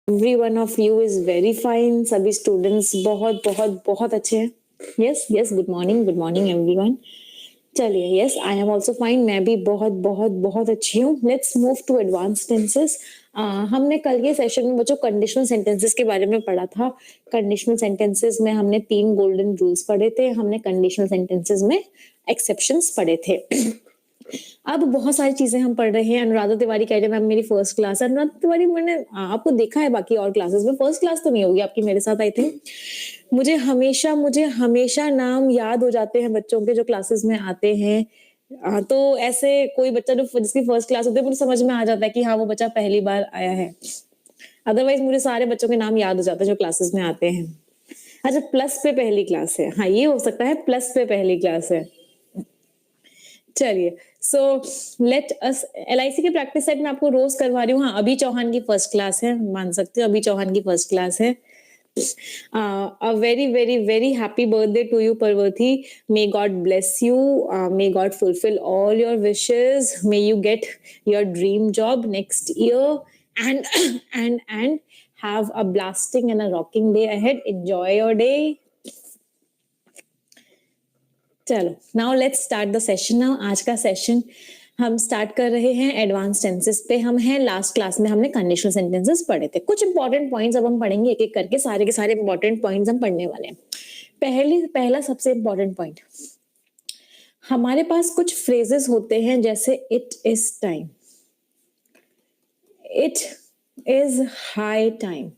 Every one of you is very fine. सभी students बहुत बहुत बहुत अच्छे हैं. Yes yes, good morning everyone. चलिए, yes I am also fine. मैं भी बहुत बहुत बहुत अच्छी हूँ. Let's move to advance tenses. हमने कल के सेशन में बच्चों कंडीशनल सेंटेंसेस के बारे में पढ़ा था. कंडीशनल सेंटेंसेस में हमने 3 गोल्डन रूल्स पढ़े थे. हमने कंडीशनल सेंटेंसेस में एक्सेप्शंस पढ़े थे. अब बहुत सारी चीजें हम पढ़ रहे हैं. अनुराधा तिवारी कह रहे मैम मेरी फर्स्ट क्लास है. अनुराधा तिवारी मैंने आपको देखा है बाकी और क्लासेस में. फर्स्ट क्लास तो नहीं होगी आपकी मेरे साथ आई थिंक. मुझे हमेशा नाम याद हो जाते हैं बच्चों के जो क्लासेस में आते हैं. तो ऐसे कोई बच्चा जो जिसकी फर्स्ट क्लास होती है मुझे समझ में आ जाता है कि हाँ वो बच्चा पहली बार आया है. अदरवाइज मुझे सारे बच्चों के नाम याद हो जाते हैं जो क्लासेस में आते हैं. अच्छा, प्लस पे पहली क्लास है. हाँ ये हो सकता है, प्लस पे पहली क्लास है. चलिए, सो लेट अस. LIC के प्रैक्टिस सेट में आपको रोज करवा रही हूँ. हाँ, अभी चौहान की फर्स्ट क्लास है, मान सकते हो. अभी चौहान की फर्स्ट क्लास है. A very very very happy birthday to you, Parvati. May God bless you. May God fulfill all your wishes. May you get your dream job next year, and and have a blasting and a rocking day ahead. Enjoy your day. चलो, now let's start the session. Now आज का session हम start कर रहे हैं advance tenses पे. हम हैं लास्ट क्लास में हमने कंडीशनल सेंटेंसेस पढ़े थे. कुछ इंपॉर्टेंट पॉइंट्स अब हम पढ़ेंगे एक एक करके. सारे के सारे इंपॉर्टेंट पॉइंट्स हम पढ़ने वाले हैं. पहला सबसे इंपॉर्टेंट पॉइंट, हमारे पास कुछ फ्रेजेस होते हैं जैसे it is time, it is high time.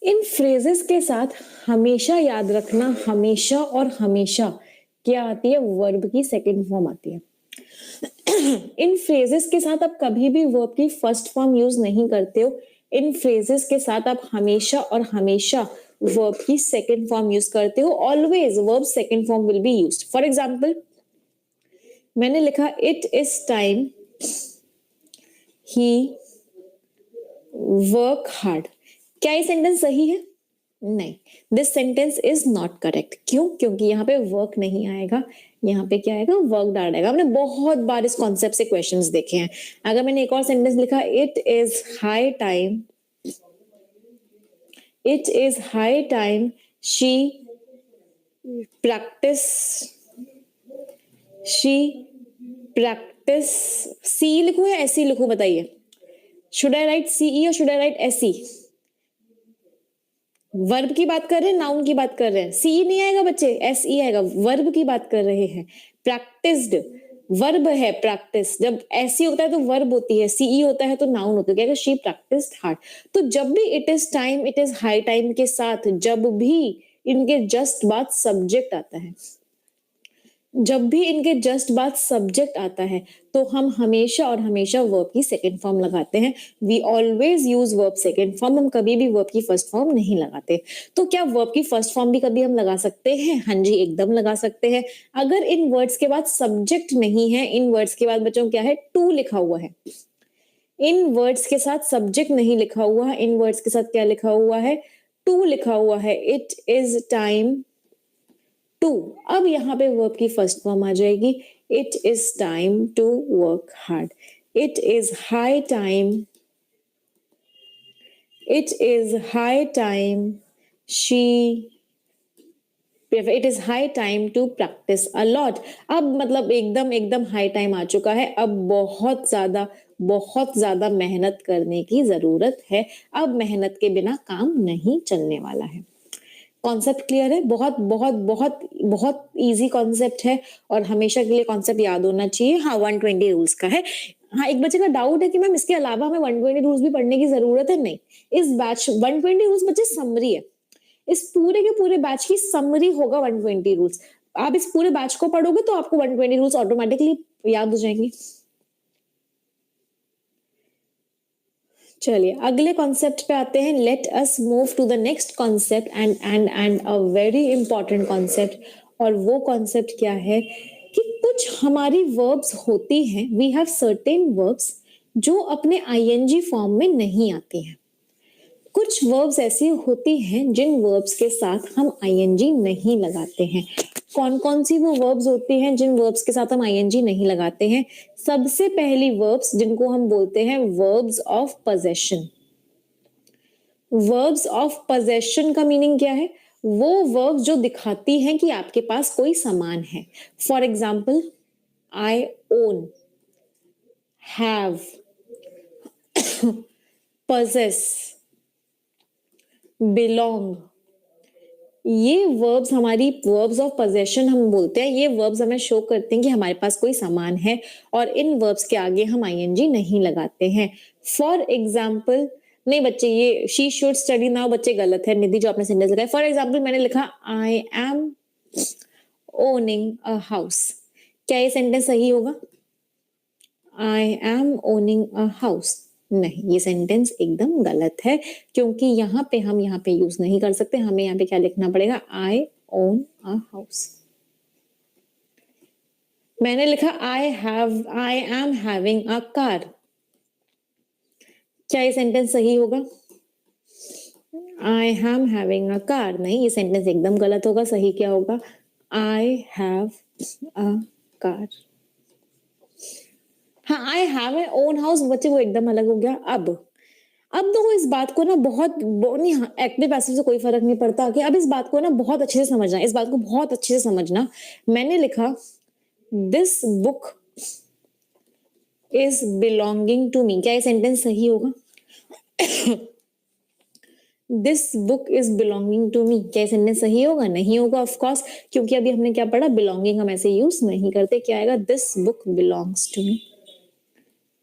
In phrases के साथ हमेशा याद रखना, हमेशा और हमेशा क्या आती है? वर्ब की सेकंड फॉर्म आती है. इन फ्रेजेस के साथ आप कभी भी वर्ब की फर्स्ट फॉर्म यूज नहीं करते हो. इन फ्रेजेस के साथ आप हमेशा और हमेशा वर्ब की सेकंड फॉर्म यूज करते हो. Always verb second form will be used. For example, मैंने लिखा it is time he work hard. क्या ये सेंटेंस सही है? नहीं, this sentence is not correct. क्यों? क्योंकि यहाँ पे वर्क नहीं आएगा. यहाँ पे क्या आएगा? वर्क डाल आएगा. हमने बहुत बार इस कॉन्सेप्ट से क्वेश्चंस देखे हैं. अगर मैंने एक और सेंटेंस लिखा it is high time, it is high time she practise C लिखूं या ऐसी लिखूं? बताइए, शुड आई राइट सीई और should I write SE? Verb की बात कर रहे हैं, नाउन की बात कर रहे हैं. सी नहीं आएगा बच्चे, एस ई आएगा. वर्ब की बात कर रहे हैं. प्रैक्टिस्ड वर्ब है प्रैक्टिस. जब ऐसी होता है तो वर्ब होती है, सीई होता है तो नाउन होती है. She practised hard. तो जब भी it is time, it is high time के साथ जब भी इनके जस्ट बाद सब्जेक्ट आता है, जब भी इनके जस्ट बाद सब्जेक्ट आता है तो हम हमेशा और हमेशा वर्ब की सेकंड फॉर्म लगाते हैं. We always use verb second form. हम कभी भी वर्ब की फर्स्ट फॉर्म नहीं लगाते. तो क्या वर्ब की फर्स्ट फॉर्म भी कभी हम लगा सकते हैं? हाँ जी, एकदम लगा सकते हैं. अगर इन वर्ड्स के बाद सब्जेक्ट नहीं है, इन वर्ड्स के बाद बच्चों क्या है? टू लिखा हुआ है. इन वर्ड्स के साथ सब्जेक्ट नहीं लिखा हुआ है. इन वर्ड्स के साथ क्या लिखा हुआ है? टू लिखा हुआ है. It is time to. अब यहाँ पे वर्ब की फर्स्ट फॉर्म आ जाएगी. It is time to work hard. It is high time, it is high time she, it is high time to practise a lot. अब मतलब एकदम हाई टाइम आ चुका है. अब बहुत ज्यादा मेहनत करने की जरूरत है. अब मेहनत के बिना काम नहीं चलने वाला है. कॉन्सेप्ट क्लियर है? बहुत बहुत बहुत बहुत इजी कॉन्सेप्ट है और हमेशा के लिए कॉन्सेप्ट याद होना चाहिए. हाँ, 120 रूल्स का है. हाँ, एक बच्चे का डाउट है कि मैम इसके अलावा हमें 120 रूल्स भी पढ़ने की जरूरत है. नहीं, इस बैच 120 रूल्स बच्चे समरी है. इस पूरे के पूरे बैच की समरी होगा 120 रूल्स. आप इस पूरे बैच को पढ़ोगे तो आपको 120 रूल्स ऑटोमेटिकली याद हो जाएंगे. चलिए अगले कॉन्सेप्ट पे आते हैं. Let us move to the next concept and a very important concept. और वो कॉन्सेप्ट क्या है कि कुछ हमारी वर्ब्स होती हैं, वी हैव सर्टेन वर्ब्स जो अपने आईएनजी फॉर्म में नहीं आती हैं. कुछ वर्ब्स ऐसी होती हैं जिन वर्ब्स के साथ हम आईएनजी नहीं लगाते हैं. कौन कौन सी वो वर्ब्स होती हैं जिन वर्ब्स के साथ हम आईएनजी नहीं लगाते हैं? सबसे पहली वर्ब्स जिनको हम बोलते हैं verbs of possession. Verbs of possession का मीनिंग क्या है? वो वर्ब्स जो दिखाती हैं कि आपके पास कोई सामान है। For example, I own, have, possess, belong, ये वर्ब्स हमारी वर्ब्स ऑफ पोजेशन हम बोलते हैं। ये वर्ब्स हमें शो करते हैं कि हमारे पास कोई सामान है और इन वर्ब्स के आगे हम आईएनजी नहीं लगाते हैं। फॉर एग्जाम्पल, नहीं बच्चे, ये शी शुड स्टडी नाउ बच्चे गलत है। निधि जो आपने सेंटेंस लिखा है, फॉर एग्जाम्पल मैंने लिखा I M owning a house, क्या ये सेंटेंस सही होगा? I M owning a house, नहीं, ये सेंटेंस एकदम गलत है, क्योंकि यहाँ पे हम यहाँ पे यूज नहीं कर सकते। हमें यहाँ पे क्या लिखना पड़ेगा? I own a house. मैंने लिखा I am having a car, क्या ये सेंटेंस सही होगा? I am having a car, नहीं, ये सेंटेंस एकदम गलत होगा। सही क्या होगा? I have a car. हाँ, I have a own house बच्चे, वो एकदम अलग हो गया। अब तो इस बात को ना नहीं, हाँ, एक्टिव पैसिव से कोई फर्क नहीं पड़ता कि अब इस बात को ना बहुत अच्छे से समझना, इस बात को बहुत अच्छे से समझना। मैंने लिखा this book is belonging to me, क्या ये सेंटेंस सही होगा? This book is belonging to me, क्या ये सेंटेंस सही होगा? नहीं होगा ऑफ कोर्स, क्योंकि अभी हमने क्या पढ़ा? बिलोंगिंग हम ऐसे यूज नहीं करते। क्या आएगा? This book belongs to me,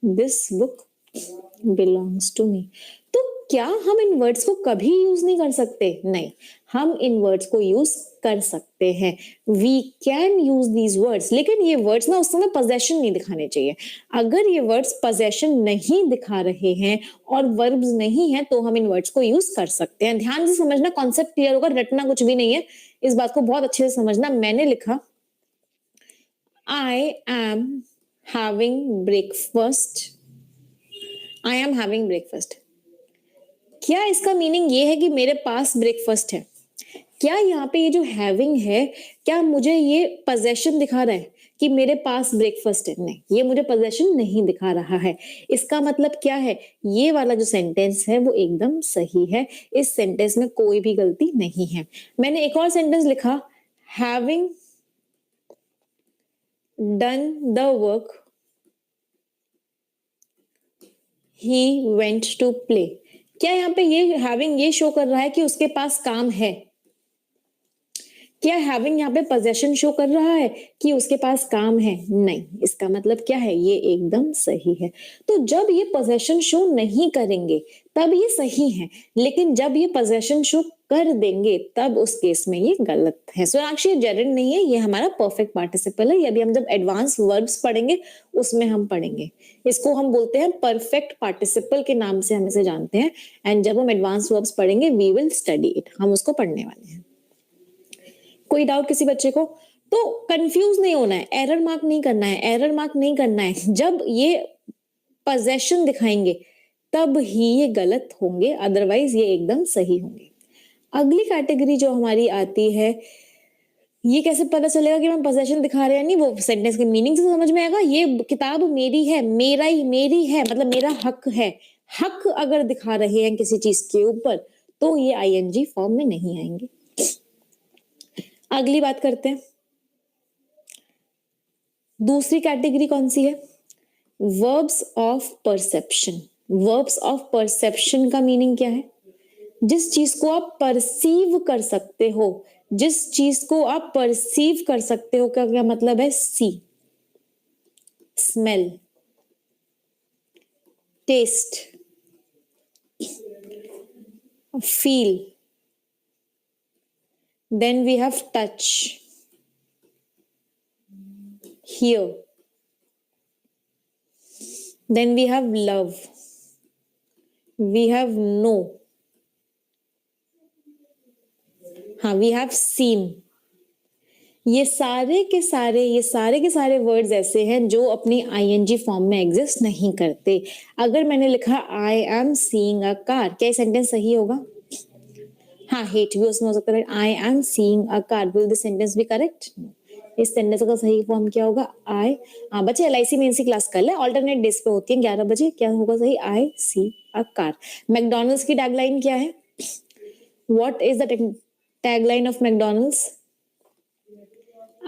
this book belongs to me. तो क्या हम इन वर्ड्स को कभी यूज नहीं कर सकते? नहीं, हम इन वर्ड्स को यूज कर सकते हैं। We can use these words, लेकिन ये वर्ड्स ना उस समय पोजेशन नहीं दिखाने चाहिए। अगर ये वर्ड्स पोजेशन नहीं दिखा रहे हैं और वर्ब्स नहीं है तो हम इन वर्ड्स को यूज कर सकते हैं। ध्यान से समझना, कॉन्सेप्ट क्लियर होगा, रटना कुछ भी नहीं है। इस बात को बहुत अच्छे से समझना। मैंने लिखा I am having breakfast, I am having breakfast, क्या इसका मीनिंग ये है कि मेरे पास ब्रेकफास्ट है? क्या यहाँ पे ये जो हैविंग है, क्या मुझे ये पोजेशन दिखा रहा है कि मेरे पास ब्रेकफास्ट है? नहीं, ये मुझे पोजेशन नहीं दिखा रहा है। इसका मतलब क्या है? ये वाला जो सेंटेंस है वो एकदम सही है। इस सेंटेंस में कोई भी गलती नहीं है। मैंने एक और सेंटेंस लिखा, having done the work he went to play, क्या यहाँ पे ये हैविंग ये शो कर रहा है कि उसके पास काम है? क्या हैविंग यहाँ पे पोजेशन शो कर रहा है कि उसके पास काम है? नहीं, इसका मतलब क्या है? ये एकदम सही है। तो जब ये पोजेशन शो नहीं करेंगे तब ये सही है, लेकिन जब ये पोजेशन शो कर देंगे तब उस केस में ये गलत है। सोनाक्षी, ये जेरेंड नहीं है, ये हमारा परफेक्ट पार्टिसिपल है। ये अभी हम जब एडवांस वर्ब्स पढ़ेंगे उसमें हम पढ़ेंगे। इसको हम बोलते हैं परफेक्ट पार्टिसिपल के नाम से हम इसे जानते हैं। एंड जब हम एडवांस वर्ब्स पढ़ेंगे वी विल स्टडी इट, हम उसको पढ़ने वाले हैं। कोई डाउट किसी बच्चे को? तो कंफ्यूज नहीं होना है, एरर मार्क नहीं करना है, एरर मार्क नहीं करना है। जब ये पोजेशन दिखाएंगे तब ही ये गलत होंगे, अदरवाइज ये एकदम सही होंगे। अगली कैटेगरी जो हमारी आती है, ये कैसे पता चलेगा कि हम पोजेशन दिखा रहे हैं? नहीं, वो सेंटेंस के मीनिंग से समझ में आएगा। ये किताब मेरी है, मेरी है, मतलब मेरा हक है। हक अगर दिखा रहे हैं किसी चीज के ऊपर तो ये आईएनजी फॉर्म में नहीं आएंगे। अगली बात करते हैं, दूसरी कैटेगरी कौन सी है? Verbs of perception. Verbs of perception का मीनिंग क्या है? जिस चीज को आप परसीव कर सकते हो, जिस चीज को आप परसीव कर सकते हो, क्या क्या मतलब है? See, smell, taste, feel, then we have touch, hear, then we have love, we have know, हाँ, we have seen। ये सारे के सारे वर्ड्स ऐसे हैं जो अपनी आईएनजी फॉर्म में एग्जिस्ट नहीं करते। अगर मैंने लिखा I am seeing a car, क्या ये सेंटेंस सही होगा? हाँ, हेट भी उसमें हो सकता है. I am seeing a car. Will this sentence be correct? इस सेंटेंस का सही फॉर्म क्या होगा? आई. हाँ बच्चे, एलआईसी में इसी क्लास कर ले, ऑल्टरनेट डेज पे होती है 11 बजे. क्या होगा सही? आई सी अ कार. मैकडोनल्ड्स की टैगलाइन क्या है? What is the tagline of McDonald's?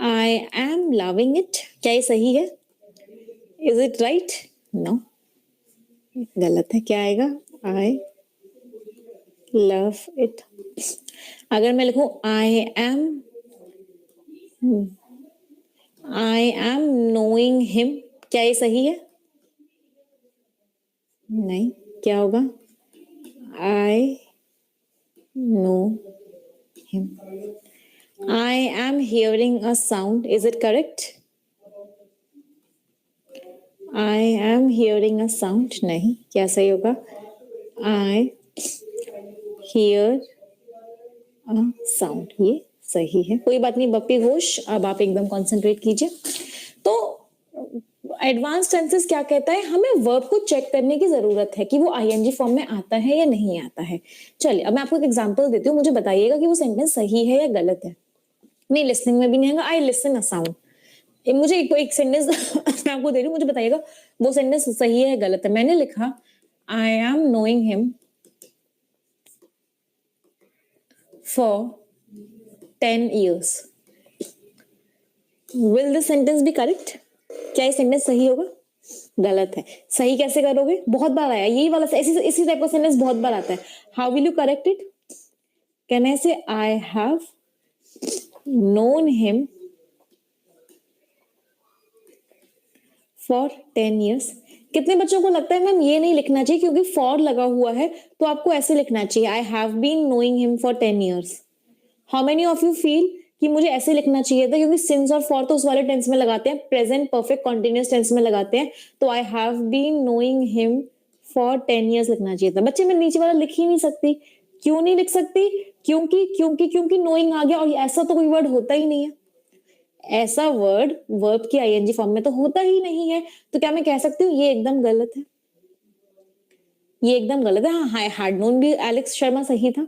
I am loving it. क्या ये सही है? Is it right? नो, गलत है. क्या आएगा? I love it. अगर मैं लिखूं आई एम नोइंग हिम, क्या ये सही है? नहीं. क्या होगा? I know him. I am hearing a sound. Is it correct? I am hearing a sound. नहीं. क्या सही होगा? I hear sound. ये सही है. कोई बात नहीं बप्पी घोष, अब आप एकदम कंसंट्रेट कीजिए. तो एडवांस टेंसेस क्या कहता है? हमें वर्ब को चेक करने की जरूरत है कि वो आईएनजी फॉर्म में आता है या नहीं आता है. चलिए अब मैं आपको एक एग्जांपल देती हूँ, मुझे बताइएगा कि वो सेंटेंस सही है या गलत है. नहीं, लिसनिंग में भी नहीं है. I listen a sound. मुझे एक सेंटेंस मैं आपको दे रही हूँ, मुझे बताइएगा वो सेंटेंस सही है या गलत है. मैंने लिखा I am knowing him for 10 years. Will this sentence be correct? क्या ये सेंटेंस सही होगा? गलत है. सही कैसे करोगे? बहुत बार आया यही वाला, इसी टाइप का सेंटेंस बहुत बार आता है. How will you correct it? Can I say I have known him for 10 years. कितने बच्चों को लगता है मैम ये नहीं लिखना चाहिए क्योंकि फॉर लगा हुआ है, तो आपको ऐसे लिखना चाहिए I have been knowing him for 10 years. How many of you feel कि मुझे ऐसे लिखना चाहिए था, क्योंकि सिंस और फॉर तो उस वाले टेंस में लगाते हैं, प्रेजेंट परफेक्ट कॉन्टिन्यूअस टेंस में लगाते हैं. तो I have been knowing him for 10 years लिखना चाहिए था. बच्चे मैं नीचे वाला लिख ही नहीं सकती. क्यों नहीं लिख सकती? क्योंकि नोइंग आ गया, और ऐसा तो कोई वर्ड होता ही नहीं है. ऐसा वर्ड वर्ब की आईएनजी फॉर्म में तो होता ही नहीं है. तो क्या मैं कह सकती हूँ ये एकदम गलत है? ये एकदम गलत है. हाँ, आई हैड नोन भी एलेक्स शर्मा सही था.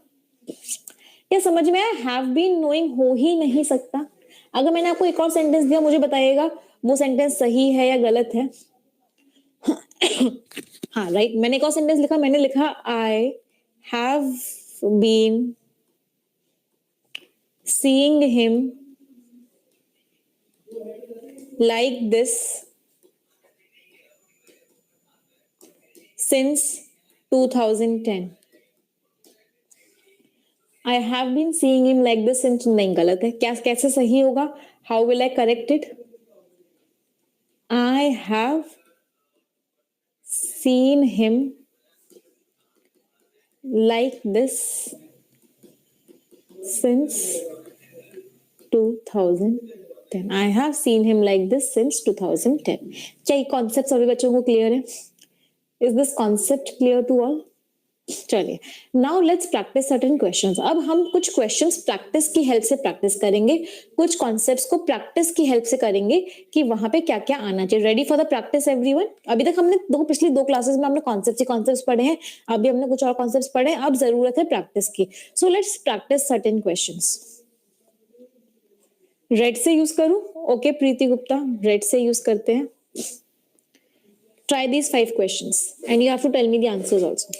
क्या समझ में आया? हैव बीन नोइंग हो ही नहीं सकता. अगर मैंने आपको एक और सेंटेंस दिया, मुझे बताइएगा वो सेंटेंस सही है या गलत है. हाँ राइट, मैंने एक और सेंटेंस लिखा. मैंने लिखा I have been seeing him like this since 2010. I have been seeing him like this since. नहीं, गलत है. क्या कैसे सही होगा? How will I correct it? I have seen him like this since 2010. I have seen him like this since 2010. क्या ये concept सभी बच्चों को क्लियर है? Is this concept clear to all? चलिए, now let's practise certain questions. अब हम कुछ क्वेश्चंस प्रैक्टिस की हेल्प से प्रैक्टिस करेंगे, कुछ कॉन्सेप्ट्स को प्रैक्टिस की हेल्प से करेंगे कि वहां पे क्या क्या आना चाहिए. Ready for the practice everyone? अभी तक हमने पिछली दो क्लासेस में हमने कॉन्सेप्ट्स पढ़े हैं, अभी हमने कुछ और कॉन्सेप्ट्स पढ़े हैं, अब जरूरत है प्रैक्टिस की. So let's practise certain questions. Red से यूज करूं? ओके प्रीति गुप्ता, रेड से यूज करते हैं. Try these 5 questions and you have to tell me the answers also.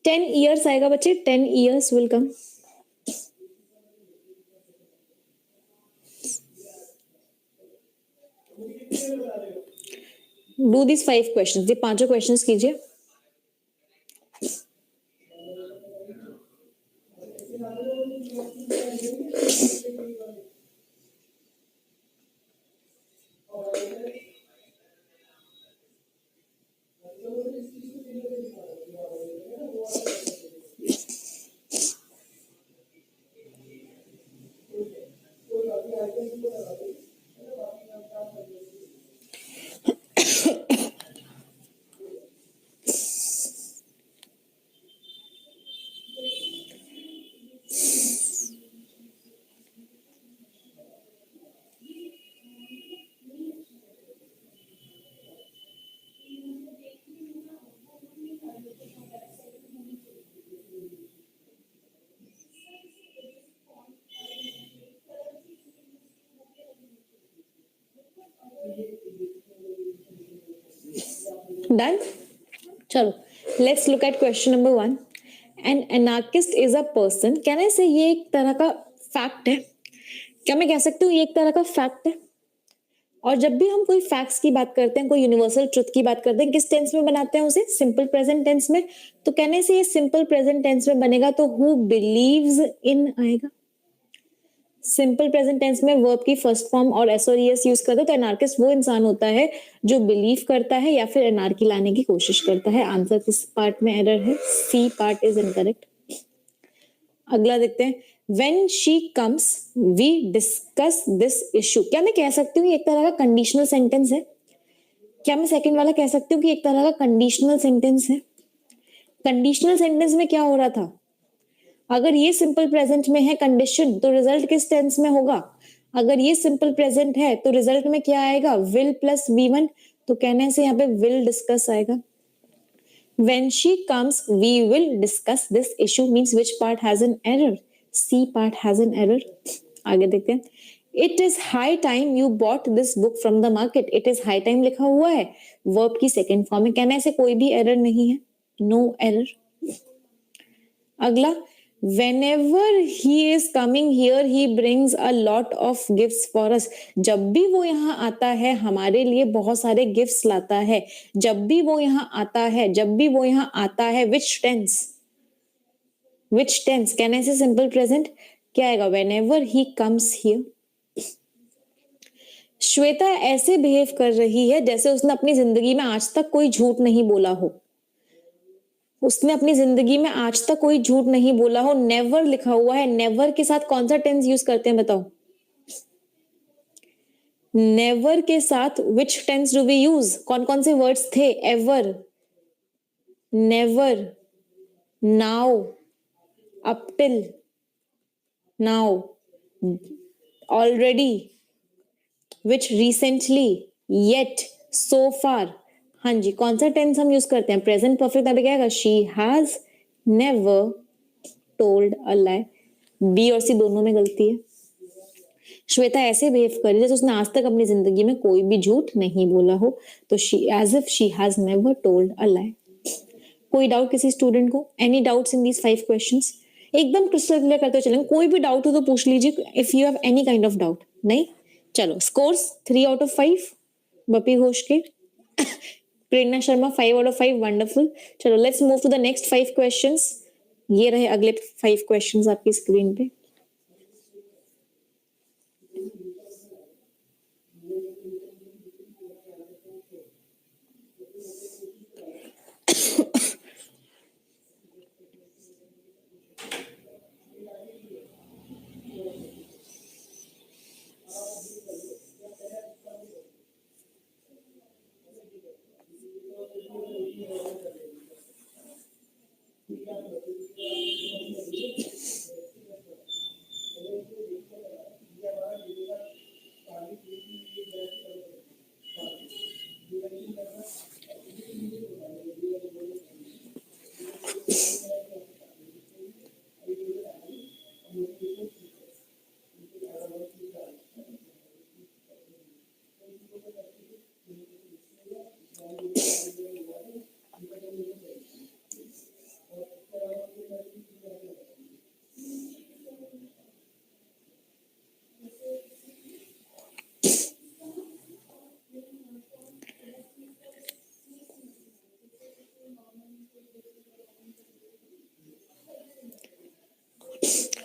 10 years आएगा बच्चे, 10 years will come. Do these 5 questions. ये पांचों questions कीजिए. डन। चलो let's look at question number 1। An anarchist is a person, can I say ये एक तरह का फैक्ट है? क्या मैं कह सकती हूँ ये एक तरह का फैक्ट है? और जब भी हम कोई फैक्ट्स की बात करते हैं, कोई यूनिवर्सल ट्रुथ की बात करते हैं, किस टेंस में बनाते हैं उसे? सिंपल प्रेजेंट टेंस में। तो कहने से ये सिंपल प्रेजेंट टेंस में बनेगा तो हु बिलीव्स इन आएगा। सिंपल प्रेजेंट टेंस में वर्ब की फर्स्ट फॉर्म और एस और ईएस यूज करते तो एनार्किस्ट वो इंसान होता है जो बिलीव करता है या फिर एनार्की लाने की कोशिश करता है। आंसर किस पार्ट में एरर है? C part is incorrect. अगला देखते हैं। When she comes, we discuss this issue। क्या मैं कह सकती हूँ ये एक तरह का कंडीशनल सेंटेंस है? क्या मैं सेकंड वाला कह सकती हूँ कि एक तरह का कंडीशनल सेंटेंस है? कंडीशनल सेंटेंस में क्या हो रहा था? अगर ये सिंपल प्रेजेंट में है कंडीशन, तो रिजल्ट किस टेंस में होगा? अगर ये सिंपल प्रेजेंट है तो रिजल्ट में क्या आएगा? Will plus V1। तो कहने से यहाँ पे विल डिस्कस आएगा। When she comes, we will discuss this issue means which part has an error? C part has an error. आगे देखते हैं। It is high time you bought this book from the market. It is high time लिखा हुआ है, verb की second form में, कहने से कोई भी एरर नहीं है, नो एरर। अगला, whenever he is coming here he brings a lot of gifts for us। जब भी वो यहाँ आता है हमारे लिए बहुत सारे गिफ्ट्स लाता है। जब भी वो यहाँ आता है, जब भी वो यहाँ आता है, which tense? which tense? कहने से सिंपल प्रेजेंट क्या आएगा? whenever he comes here। Shweta ऐसे बिहेव कर रही है जैसे उसने अपनी जिंदगी में आज तक कोई झूठ नहीं बोला हो। उसने अपनी जिंदगी में आज तक कोई झूठ नहीं बोला हो। नेवर लिखा हुआ है, नेवर के साथ कौन सा टेंस यूज करते हैं बताओ? नेवर के साथ which tense do we use? कौन कौन से वर्ड्स थे? Ever, never, now, up till, now, already, which recently, yet, so far. हाँ जी, कौन सा टेंस हम यूज करते हैं? Present perfect. यहाँ पे क्या आएगा? She has never told a lie. B और सी दोनों में गलती है। श्वेता ऐसे बिहेव कर रही है जैसे उसने आज तक अपनी जिंदगी में कोई भी झूठ नहीं बोला हो। तो she, as if she has never told a lie. कोई डाउट किसी स्टूडेंट को? Any doubts in these 5 questions? एकदम क्रिस्टल क्लियर करते चलेंगे, कोई भी डाउट हो तो पूछ लीजिए if you have any kind of doubt. नहीं? चलो, scores 3 out of 5 Bapi Ghosh के। Prerna Sharma 5 out of 5, wonderful. चलो let's move to the next 5 questions. ये रहे अगले 5 क्वेश्चंस आपकी स्क्रीन पे।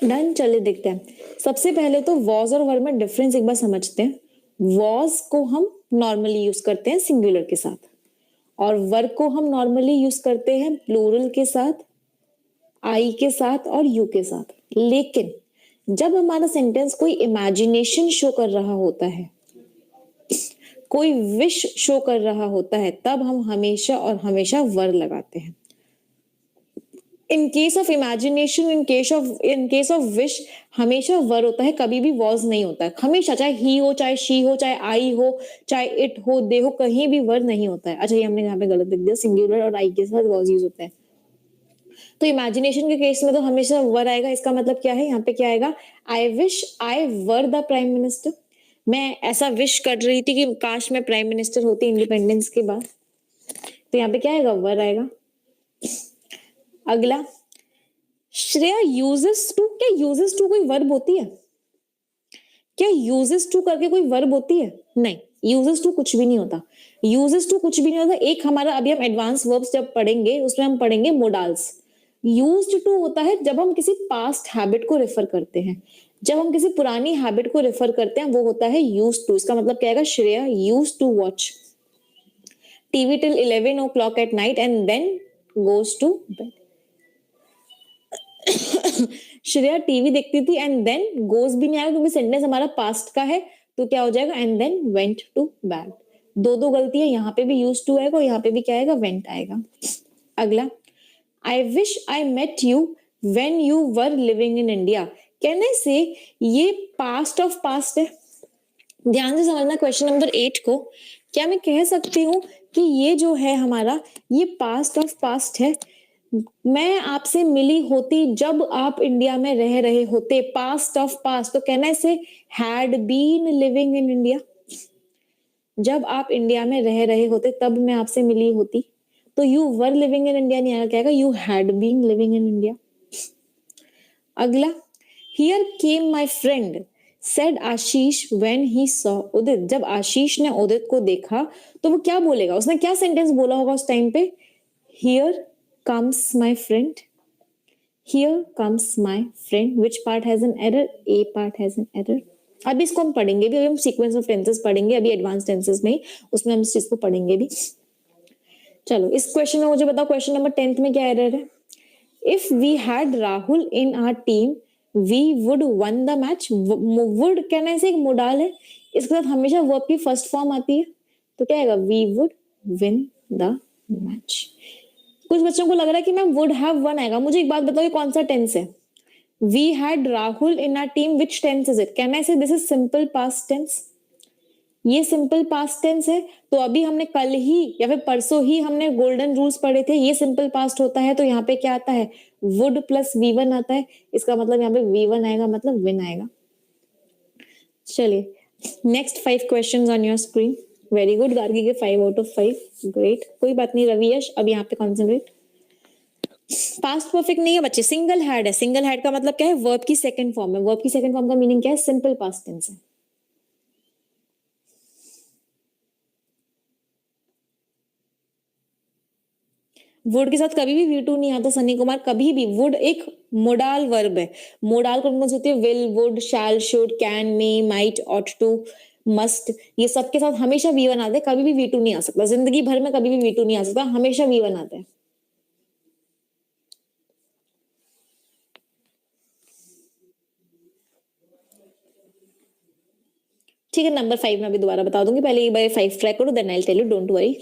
डन। चलिए देखते हैं। सबसे पहले तो वॉज और वर्ब में डिफरेंस एक बार समझते हैं। वॉज को हम नॉर्मली यूज करते हैं सिंगुलर के साथ, और वर्ब को हम नॉर्मली यूज करते हैं प्लूरल के साथ, आई के साथ और यू के साथ। लेकिन जब हमारा सेंटेंस कोई इमेजिनेशन शो कर रहा होता है, कोई विश शो कर रहा होता है, तब हम हमेशा और हमेशा वर्ब लगाते हैं। In case of imagination, in case of wish हमेशा वर होता है, कभी भी वॉज नहीं होता है। हमेशा, चाहे ही हो, चाहे शी हो, चाहे आई हो, चाहे इट हो, दे हो, कहीं भी वर नहीं होता है। अच्छा, ये हमने यहाँ पे गलत लिख दिया, सिंगुलर और आई के साथ वॉज यूज होता है। तो इमेजिनेशन के केस में तो हमेशा वर आएगा। इसका मतलब क्या है? यहाँ पे क्या आएगा? आई wish I were the prime minister. मैं ऐसा विश कर रही थी कि काश मैं प्राइम मिनिस्टर होती इंडिपेंडेंस के बाद। तो तो यहाँ पे क्या आएगा, वर आएगा। अगला, श्रेया यूजेस टू, क्या यूजेस टू कोई वर्ब होती है? क्या यूजेस टू करके कोई वर्ब होती है? नहीं, यूजेस टू कुछ भी नहीं होता। यूजेस टू कुछ भी नहीं होता। एक हमारा अभी हम एडवांस वर्ब्स जब पढ़ेंगे उसमें हम पढ़ेंगे मोडाल्स। यूज्ड टू होता है जब हम किसी पास्ट हैबिट को रेफर करते हैं। जब हम किसी पुरानी हैबिट को रेफर करते हैं वो होता है यूज्ड टू। इसका मतलब क्या आएगा, Shreya used to watch TV till 11 o'clock at night and then goes to bed. Shreya TV देखती थी एंड देन गोज भी नहीं आएगा क्योंकि सेंटेंस हमारा पास्ट का है, तो क्या हो जाएगा, and then went to bed. दो गलती है, यहाँ पे भी यूज टू आएगा और यहाँ पे भी क्या आएगा, वेंट आएगा। अगला, I wish I met you when you were living in India. कहने से ये पास्ट ऑफ पास्ट है। ध्यान से समझना क्वेश्चन नंबर 8 को। क्या मैं कह सकती हूँ कि ये जो है हमारा, ये पास्ट ऑफ पास्ट है, मैं आपसे मिली होती जब आप इंडिया में रह रहे होते, पास्ट ऑफ पास्ट। तो कहना से had been living in India, जब आप इंडिया में रह रहे होते तब मैं आपसे मिली होती। तो you were living in India नहीं आएगा, क्या आएगा, you had been living in India. अगला, here came my friend said Ashish when he saw Udit. जब आशीष ने उदित को देखा तो वो क्या बोलेगा, उसने क्या सेंटेंस बोला होगा उस टाइम पे, here comes my friend, here comes my friend, which part has an error, a part has an error। अभी इसको हम पढ़ेंगे भी, अभी हम सीक्वेंस ऑफ टेंसेस पढ़ेंगे, अभी एडवांस टेंसेस में उसमें हम इस चीज को पढ़ेंगे भी। चलो इस क्वेश्चन में मुझे बताओ, क्वेश्चन नंबर 10 में क्या एरर है। If we had Rahul in our team we would won the match. Would कहने से एक मोडाल है, इसके साथ हमेशा वर्ब की फर्स्ट फॉर्म आती है, तो क्या आएगा, we would win the match. कुछ बच्चों को लग रहा है कि मैम वुड हैव वन आएगा। मुझे एक बात बताओ, ये कौन सा टेंस है, we had Rahul in our team, which tense is it. Can I say this is simple past tense, ये सिंपल पास्ट टेंस है। तो अभी हमने कल ही या फिर परसों ही हमने गोल्डन रूल्स पढ़े थे, ये सिंपल पास्ट होता है। तो यहाँ पे क्या आता है, वुड प्लस V1 आता है, इसका मतलब यहाँ पे V1 आएगा, मतलब विन आएगा। चलिए next 5 questions on your screen. Very good Gargi के 5 out of 5, ग्रेट। कोई बात नहीं रवि यश, अब यहाँ पे कॉन्सेंट्रेट। पास्ट परफेक्ट नहीं है बच्चे, सिंगल हैड है। सिंगल हैड का मतलब क्या है, वर्ब की सेकंड फॉर्म है। वर्ब की सेकंड फॉर्म का मीनिंग क्या है, सिंपल पास्ट टेंस है। वुड के साथ कभी भी V2 नहीं आता सनी कुमार, कभी भी। वुड एक मोडाल वर्ब है। मोडाल कौन कौन से होती है, will, would, shall, should, can, may, might, ought to, must, ये सब के साथ हमेशा V1 आता है, कभी भी V2 नहीं आ सकता। जिंदगी भर में कभी भी V2 नहीं आ सकता, हमेशा V1 आता है। ठीक है, नंबर 5 में अभी दोबारा बता दूंगी, पहले एक बार 5 ट्राई करो, then I will tell you, don't worry.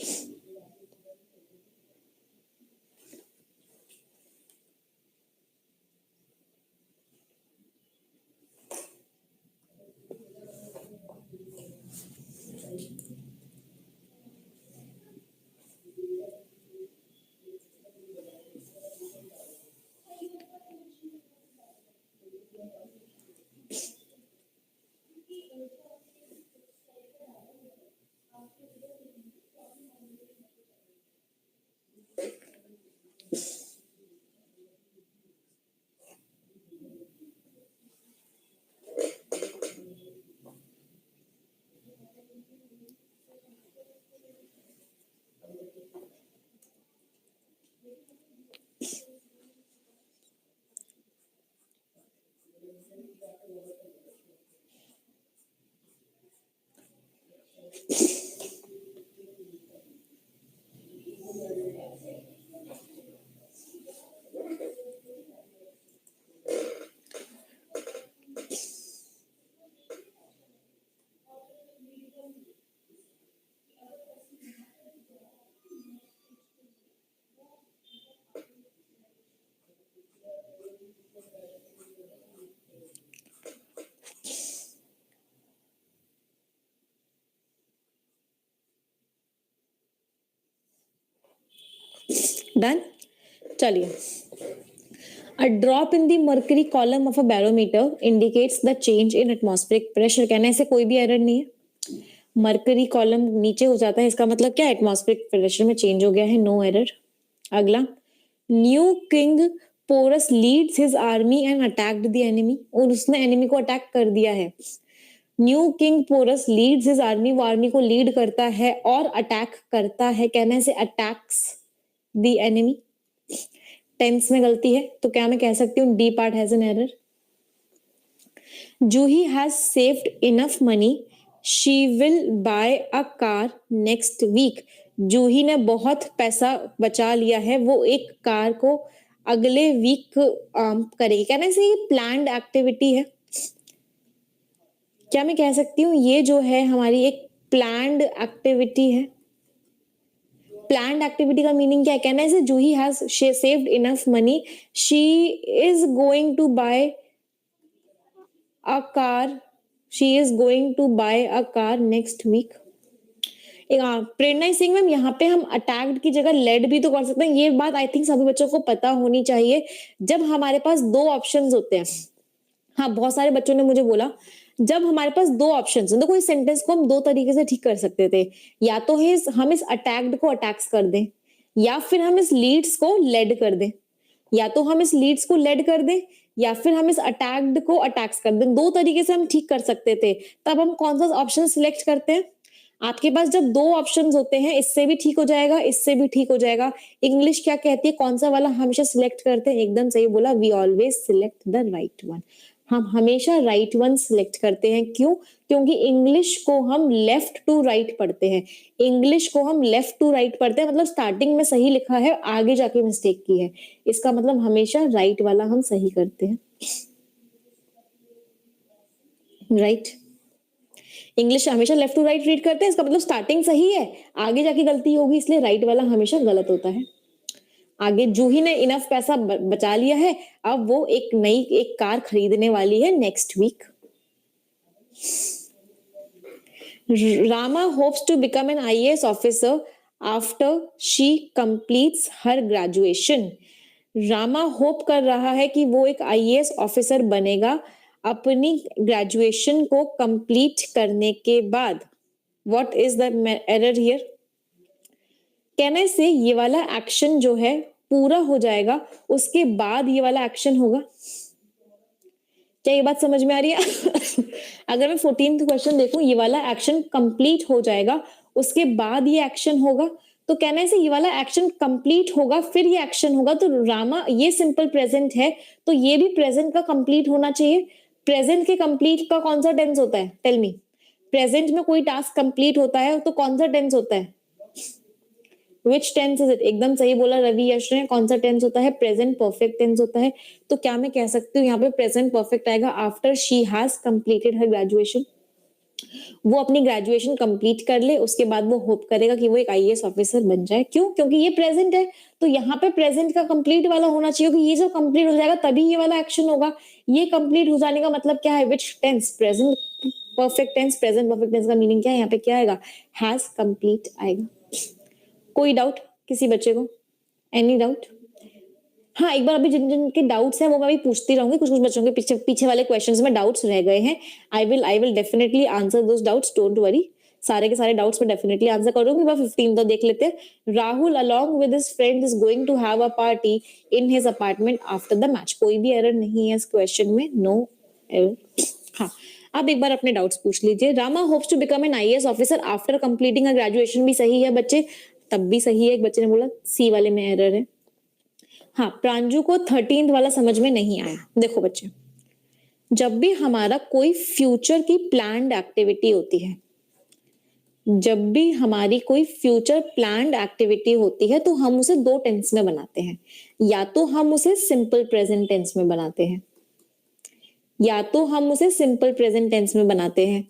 Done. चलिए, a drop in the mercury column of a barometer indicates the change in atmospheric pressure। कहने से कोई भी एरर नहीं है। मरकरी कॉलम नीचे हो जाता है, इसका मतलब क्या, एटमॉस्फेरिक प्रेशर में चेंज हो गया है, नो एरर। अगला, new king Porus leads his army and attacked the enemy, और उसने एनिमी को अटैक कर दिया है। New king Porus leads his army, वो आर्मी को लीड करता है और अटैक करता है, कहने से अटैक्स द एनिमी। टेंस में गलती है, तो क्या मैं कह सकती हूँ D part has an error. Juhi has saved enough money, she will buy a car next week. Juhi ने बहुत पैसा बचा लिया है, वो एक कार को अगले वीक करेगी, कहने से ये प्लान्ड एक्टिविटी है। क्या मैं कह सकती हूँ ये जो है हमारी एक प्लान्ड एक्टिविटी है। प्लान्ड एक्टिविटी का मीनिंग क्या है, कहने से Juhi has saved enough money, she is going to buy a car, she is going to buy a car next week। Prerna Singh ma'am, यहाँ पे हम अटैक्ड की जगह लेड भी तो कर सकते हैं, ये बात आई थिंक सभी बच्चों को पता होनी चाहिए। जब हमारे पास दो ऑप्शंस होते हैं, हाँ बहुत सारे बच्चों ने मुझे बोला जब हमारे पास दो ऑप्शंस हैं तो कोई सेंटेंस को हम दो तरीके से ठीक कर सकते थे, या तो हम इस अटैक्ड को अटैक्स कर दें, या फिर हम इस लीड्स को लेड कर दें, या तो हम इस लीड्स को लेड कर दें, या फिर हम इस अटैक्ड को अटैक्स कर दें। दो तरीके से हम ठीक कर सकते थे, तब हम कौन सा ऑप्शन सिलेक्ट करते हैं। आपके पास जब दो ऑप्शंस होते हैं, इससे भी ठीक हो जाएगा, इससे भी ठीक हो जाएगा। इंग्लिश क्या कहती है, कौन सा वाला हमेशा सिलेक्ट करते हैं, एकदम सही बोला, we always select the right one. हम हमेशा राइट वन सिलेक्ट करते हैं, क्यों, क्योंकि इंग्लिश को हम लेफ्ट टू राइट पढ़ते हैं। इंग्लिश को हम लेफ्ट टू राइट पढ़ते हैं, मतलब स्टार्टिंग में सही लिखा है, आगे जाके मिस्टेक की है, इसका मतलब हमेशा राइट वाला हम सही करते हैं। राइट, इंग्लिश हमेशा लेफ्ट टू राइट रीड करते हैं, इसका मतलब स्टार्टिंग सही है, आगे जाके गलती होगी, इसलिए राइट वाला हमेशा गलत होता है। आगे जूही ने इनफ पैसा बचा लिया है, अब वो एक कार खरीदने वाली है next week. Rama hopes to become an IAS officer after she completes her graduation. Rama hope कर रहा है कि वो एक IAS ऑफिसर बनेगा अपनी ग्रेजुएशन को कंप्लीट करने के बाद। What is the error here, कहने से ये वाला एक्शन जो है पूरा हो जाएगा, उसके बाद ये वाला एक्शन होगा। क्या ये बात समझ में आ रही है? अगर मैं 14th क्वेश्चन देखूं, ये वाला एक्शन कंप्लीट हो जाएगा, उसके बाद ये एक्शन होगा, तो कहने से ये वाला एक्शन कंप्लीट होगा फिर ये एक्शन होगा। तो रामा, ये सिंपल प्रेजेंट है, तो ये भी प्रेजेंट का कंप्लीट होना चाहिए। प्रेजेंट के कंप्लीट का कौन सा टेंस होता है, टेल मी। प्रेजेंट में कोई टास्क कंप्लीट होता है तो कौन सा टेंस होता है, विच टेंस इज इट, एकदम सही बोला रवि यश ने, कौन सा टेंस होता है, प्रेजेंट परफेक्ट टेंस होता है। तो क्या मैं कह सकती हूँ यहाँ पे प्रेजेंट परफेक्ट आएगा after she has completed her graduation. वो अपनी ग्रेजुएशन कंप्लीट कर ले, उसके बाद वो होप करेगा कि वो एक IAS ऑफिसर बन जाए। क्यों, क्योंकि ये प्रेजेंट है, तो यहाँ पे प्रेजेंट का कंप्लीट वाला होना चाहिए, क्योंकि ये जब कंप्लीट हो जाएगा तभी ये वाला एक्शन होगा। ये कंप्लीट हो जाने का मतलब क्या है, which tense, present perfect tense. Present perfect tense का मीनिंग क्या है, यहाँ पे क्या आएगा, हैज कंप्लीट आएगा। कोई डाउट किसी बच्चे को, एनी डाउट? हाँ, एक बार अभी जिन जिन के डाउट्स हैं वो मैं अभी पूछती रहूंगी, कुछ कुछ बच्चों के पीछे वाले क्वेश्चंस में डाउट्स रह गए हैं। I will definitely answer those doubts, don't worry, सारे के सारे डाउट्स में डेफिनेटली आंसर करूंगी। मैं 15 तो देख लेते हैं। Rahul along with his friend is going to have a party in his apartment after the match. कोई भी एरर नहीं है इस क्वेश्चन में, नो एरर। हाँ, अब एक बार अपने डाउट्स पूछ लीजिए। Rama hopes to become an IAS officer after completing a graduation भी सही है बच्चे, तब भी सही है। एक बच्चे ने बोला सी वाले में एरर है। हाँ, प्रांजू को 13th वाला समझ में नहीं आया। देखो बच्चे, जब भी हमारा कोई फ्यूचर की प्लान्ड एक्टिविटी होती है, जब भी हमारी कोई फ्यूचर प्लान्ड एक्टिविटी होती है, तो हम उसे दो टेंस में बनाते हैं। या तो हम उसे सिंपल प्रेजेंट टेंस में बनाते हैं, या तो हम उसे सिंपल प्रेजेंट टेंस में बनाते हैं,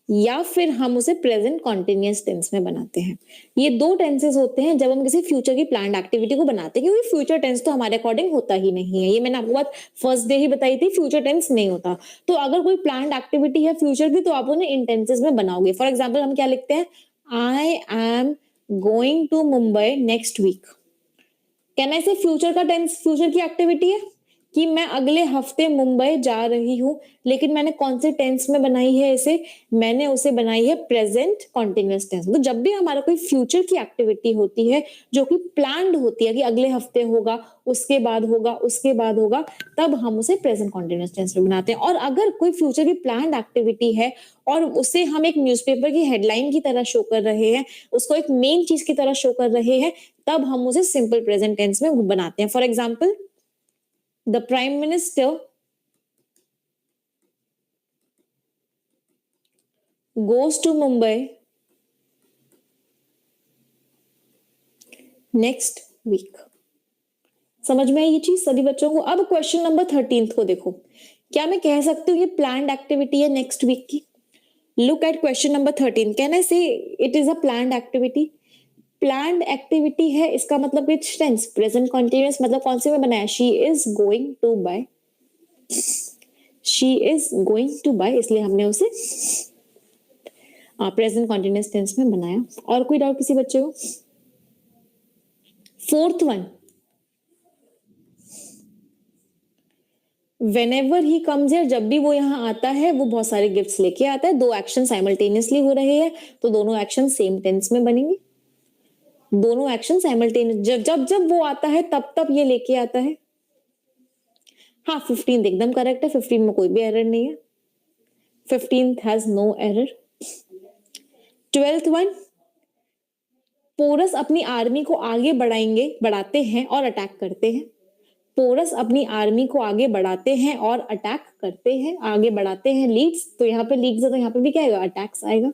या फिर हम उसे प्रेजेंट कॉन्टिन्यूअस टेंस में बनाते हैं। ये दो टेंसेस होते हैं जब हम किसी फ्यूचर की प्लान्ड एक्टिविटी को बनाते हैं, क्योंकि फ्यूचर टेंस तो हमारे अकॉर्डिंग होता ही नहीं है। ये मैंने आपको बात फर्स्ट डे ही बताई थी, फ्यूचर टेंस नहीं होता। तो अगर कोई प्लान्ड एक्टिविटी है फ्यूचर की, तो आप उन्हें इन टेंसेस में बनाओगे। फॉर एग्जाम्पल हम क्या लिखते हैं, I am going to Mumbai next week. कहना इसे फ्यूचर का टेंस, फ्यूचर की एक्टिविटी है। कि मैं अगले हफ्ते मुंबई जा रही हूँ, लेकिन मैंने कौन से टेंस में बनाई है इसे? मैंने उसे बनाई है प्रेजेंट कॉन्टिन्यूअस टेंस। तो जब भी हमारा कोई फ्यूचर की एक्टिविटी होती है जो कि प्लान्ड होती है कि अगले हफ्ते होगा, उसके बाद होगा, उसके बाद होगा, तब हम उसे प्रेजेंट कॉन्टिन्यूअस टेंस में बनाते हैं। और अगर कोई फ्यूचर की प्लान्ड एक्टिविटी है और उसे हम एक न्यूज़पेपर की हेडलाइन की तरह शो कर रहे हैं, उसको एक मेन चीज की तरह शो कर रहे हैं, तब हम उसे सिंपल प्रेजेंट टेंस में बनाते हैं। For example, the prime minister goes to Mumbai next week। समझ में आई ये चीज सभी बच्चों को? अब क्वेश्चन नंबर 13 को देखो, क्या मैं कह सकती हूँ ये प्लान्ड एक्टिविटी है नेक्स्ट वीक की? Look at question number 13। Can I say it is a planned activity? Planned activity है, इसका मतलब विच टेंस? Present continuous. मतलब कौन से में बनाया? She is going to buy, she is going to buy, इसलिए हमने उसे प्रेजेंट कॉन्टिन्यूअस टेंस में बनाया। और कोई डाउट किसी बच्चे को? Fourth one, whenever he comes here, जब भी वो यहाँ आता है वो बहुत सारे गिफ्ट्स लेके आता है। दो एक्शन साइमल्टेनियसली हो रहे हैं, तो दोनों एक्शन सेम टेंस में बनेंगे। दोनों एक्शन साइमल्टेनियस, जब जब जब वो आता है तब तब ये लेके आता है। हाँ, 15 एकदम करेक्ट है, 15 में कोई भी एरर नहीं है। 15th has no error. 12th one, Porus अपनी आर्मी को आगे बढ़ाते हैं और अटैक करते हैं। पोरस अपनी आर्मी को आगे बढ़ाते हैं और अटैक करते हैं। आगे बढ़ाते हैं लीड्स, तो यहाँ पे लीड्स है, तो यहाँ पे भी क्या आएगा? अटैक्स आएगा।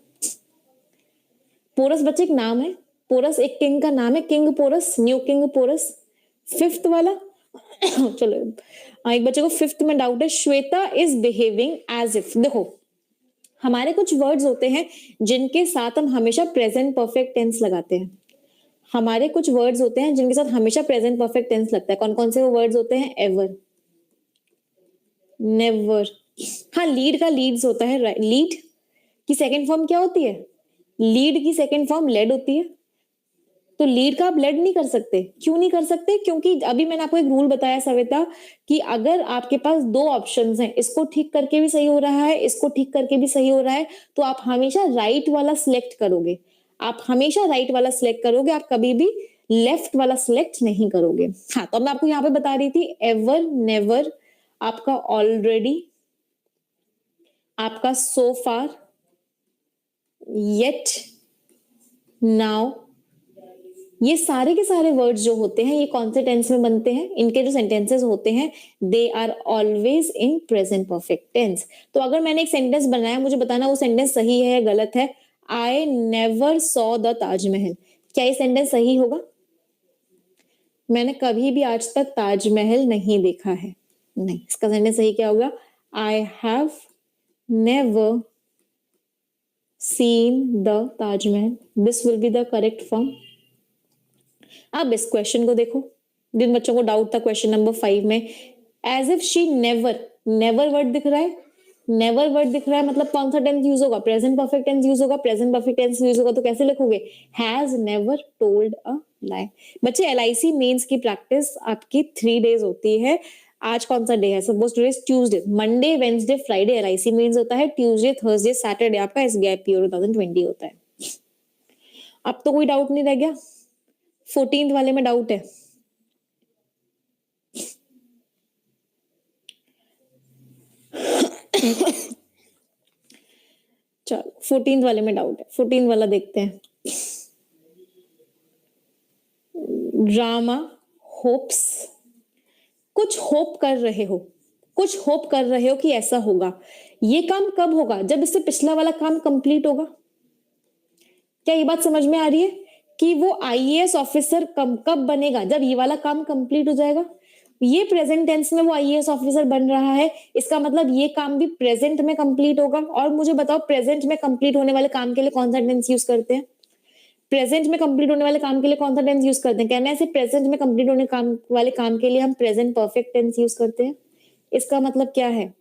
पोरस बच्चे एक नाम है, पोरस एक किंग का नाम है, king Porus, new king Porus. Fifth वाला चलो, एक बच्चे को फिफ्थ में डाउट है, Shweta is behaving as if. देखो, हमारे कुछ वर्ड्स होते हैं जिनके साथ हम हमेशा प्रेजेंट परफेक्ट टेंस लगाते हैं। हमारे कुछ वर्ड्स होते हैं जिनके साथ हमेशा प्रेजेंट परफेक्ट टेंस लगता है। कौन कौन से वो वर्ड्स होते हैं? Ever, never. हाँ, लीड का लीड्स होता है। लीड की सेकंड फॉर्म क्या होती है? लीड की सेकंड फॉर्म लेड होती है। तो लीड का आप लेड नहीं कर सकते। क्यों नहीं कर सकते? क्योंकि अभी मैंने आपको एक रूल बताया सविता, कि अगर आपके पास दो ऑप्शंस हैं, इसको ठीक करके भी सही हो रहा है, इसको ठीक करके भी सही हो रहा है, तो आप हमेशा राइट वाला सिलेक्ट करोगे। आप हमेशा राइट वाला सिलेक्ट करोगे, आप कभी भी लेफ्ट वाला सिलेक्ट नहीं करोगे। हाँ, तो मैं आपको यहाँ पे बता रही थी, एवर, नेवर, आपका ऑलरेडी, आपका सो फार, येट, नाउ, ये सारे के सारे वर्ड्स जो होते हैं ये कौन से टेंस में बनते हैं? इनके जो सेंटेंसेस होते हैं they are always in present perfect tense. तो अगर मैंने एक सेंटेंस बनाया, मुझे बताना वो सेंटेंस सही है या गलत है। I never saw the Taj Mahal, क्या ये सेंटेंस सही होगा? मैंने कभी भी आज तक ताजमहल नहीं देखा है, नहीं। इसका सेंटेंस सही क्या होगा? I have never seen the Taj Mahal, this will be the correct form. अब इस क्वेश्चन को देखो, जिन बच्चों को डाउट था क्वेश्चन नंबर 5 में, as if she never, never word दिख रहा है, नेवर वर्ड दिख रहा है, मतलब कौन सा टेंस यूज होगा? प्रेजेंट परफेक्ट टेंस यूज होगा। प्रेजेंट परफेक्ट टेंस यूज होगा तो कैसे लिखोगे? हैज नेवर टोल्ड अ लाई। बच्चे, LIC मेंस की प्रैक्टिस आपकी 3 डेज होती है। आज कौन सा डे है? Suppose today is Tuesday, Monday, Wednesday, Friday LIC mains होता है। ट्यूसडे, थर्सडे, सैटरडे आपका SBI PO 2020 होता है। अब तो कोई डाउट नहीं रह गया? 14th वाले में डाउट है? चलो, 14th वाले में डाउट है, 14th वाला देखते हैं। रामा होप्स, कुछ होप कर रहे हो, कुछ होप कर रहे हो कि ऐसा होगा। ये काम कब होगा? जब इससे पिछला वाला काम कंप्लीट होगा। क्या ये बात समझ में आ रही है कि वो IAS ऑफिसर कब बनेगा? जब ये वाला काम कंप्लीट हो जाएगा। ये प्रेजेंट टेंस में वो IAS ऑफिसर बन रहा है, इसका मतलब ये काम भी प्रेजेंट में कंप्लीट होगा। और मुझे बताओ, प्रेजेंट में कंप्लीट होने वाले काम के लिए कौन सा टेंस यूज करते हैं? प्रेजेंट में कंप्लीट होने वाले काम के लिए कौन सा टेंस यूज करते हैं? कहना है प्रेजेंट में कंप्लीट होने वाले काम के लिए हम प्रेजेंट परफेक्ट टेंस यूज करते हैं। इसका मतलब क्या है?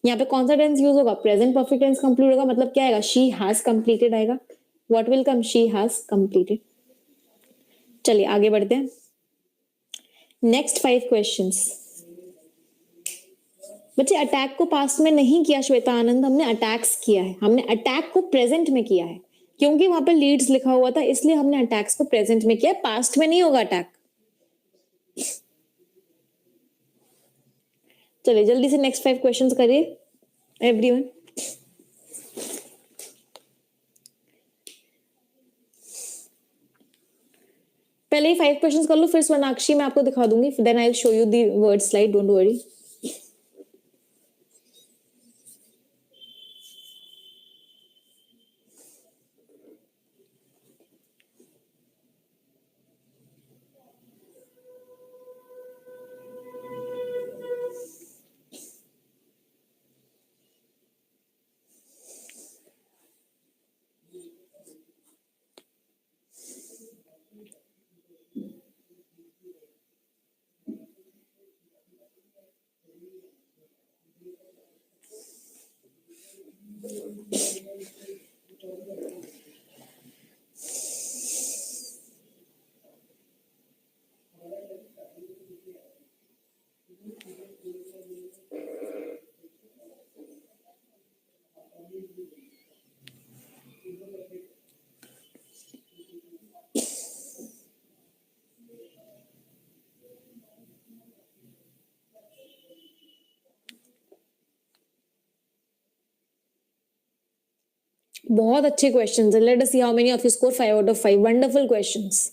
यहाँ पे कौन सा टेंस यूज होगा? प्रेजेंट परफेक्ट टेंस कंप्लीट होगा, मतलब क्या आएगा? शी हैज कंप्लीटेड आएगा। What will come? She has completed. चलिए आगे बढ़ते हैं। Next 5 questions. बच्चे अटैक को पास्ट में नहीं किया श्वेता आनंद, हमने अटैक्स किया है, हमने अटैक को प्रेजेंट में किया है क्योंकि वहां पे लीड्स लिखा हुआ था, इसलिए हमने अटैक्स को प्रेजेंट में किया, पास्ट में नहीं होगा अटैक। चलिए जल्दी से नेक्स्ट 5 क्वेश्चंस करिए एवरीवन। पहले ही 5 क्वेश्चंस कर लो, फिर स्वर्णाक्षी मैं आपको दिखा दूंगी, then I will show you the word slide, don't worry. बहुत अच्छे क्वेश्चंस हैं, let us see how many of you score 5 out of 5, wonderful questions.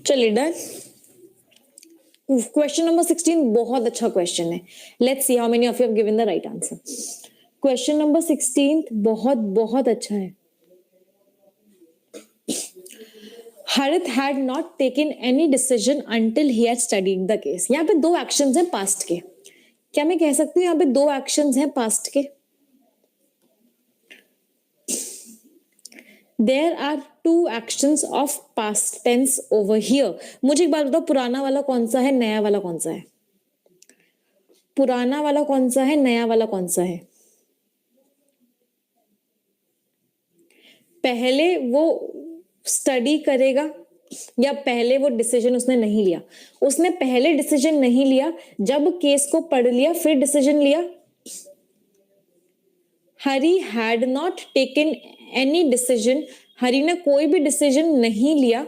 चलिए डन। क्वेश्चन नंबर 16 बहुत अच्छा क्वेश्चन है, let's see how many of you have given the right answer. Question number 16 बहुत बहुत अच्छा है। Harit had not taken any decision until he had studied the case. यहाँ पे 2 एक्शंस हैं पास्ट के, क्या मैं कह सकती हूँ यहाँ पे 2 एक्शंस हैं पास्ट के? There are 2 actions of past tense over here. मुझे एक बात बताओ, पुराना वाला कौन सा है, नया वाला कौन सा है? पुराना वाला कौन सा है, नया वाला कौन सा है? पहले वो स्टडी करेगा या पहले वो डिसीजन उसने नहीं लिया? उसने पहले डिसीजन नहीं लिया, जब केस को पढ़ लिया फिर डिसीजन लिया। Hari had not taken any decision, Hari ने कोई भी डिसीजन नहीं लिया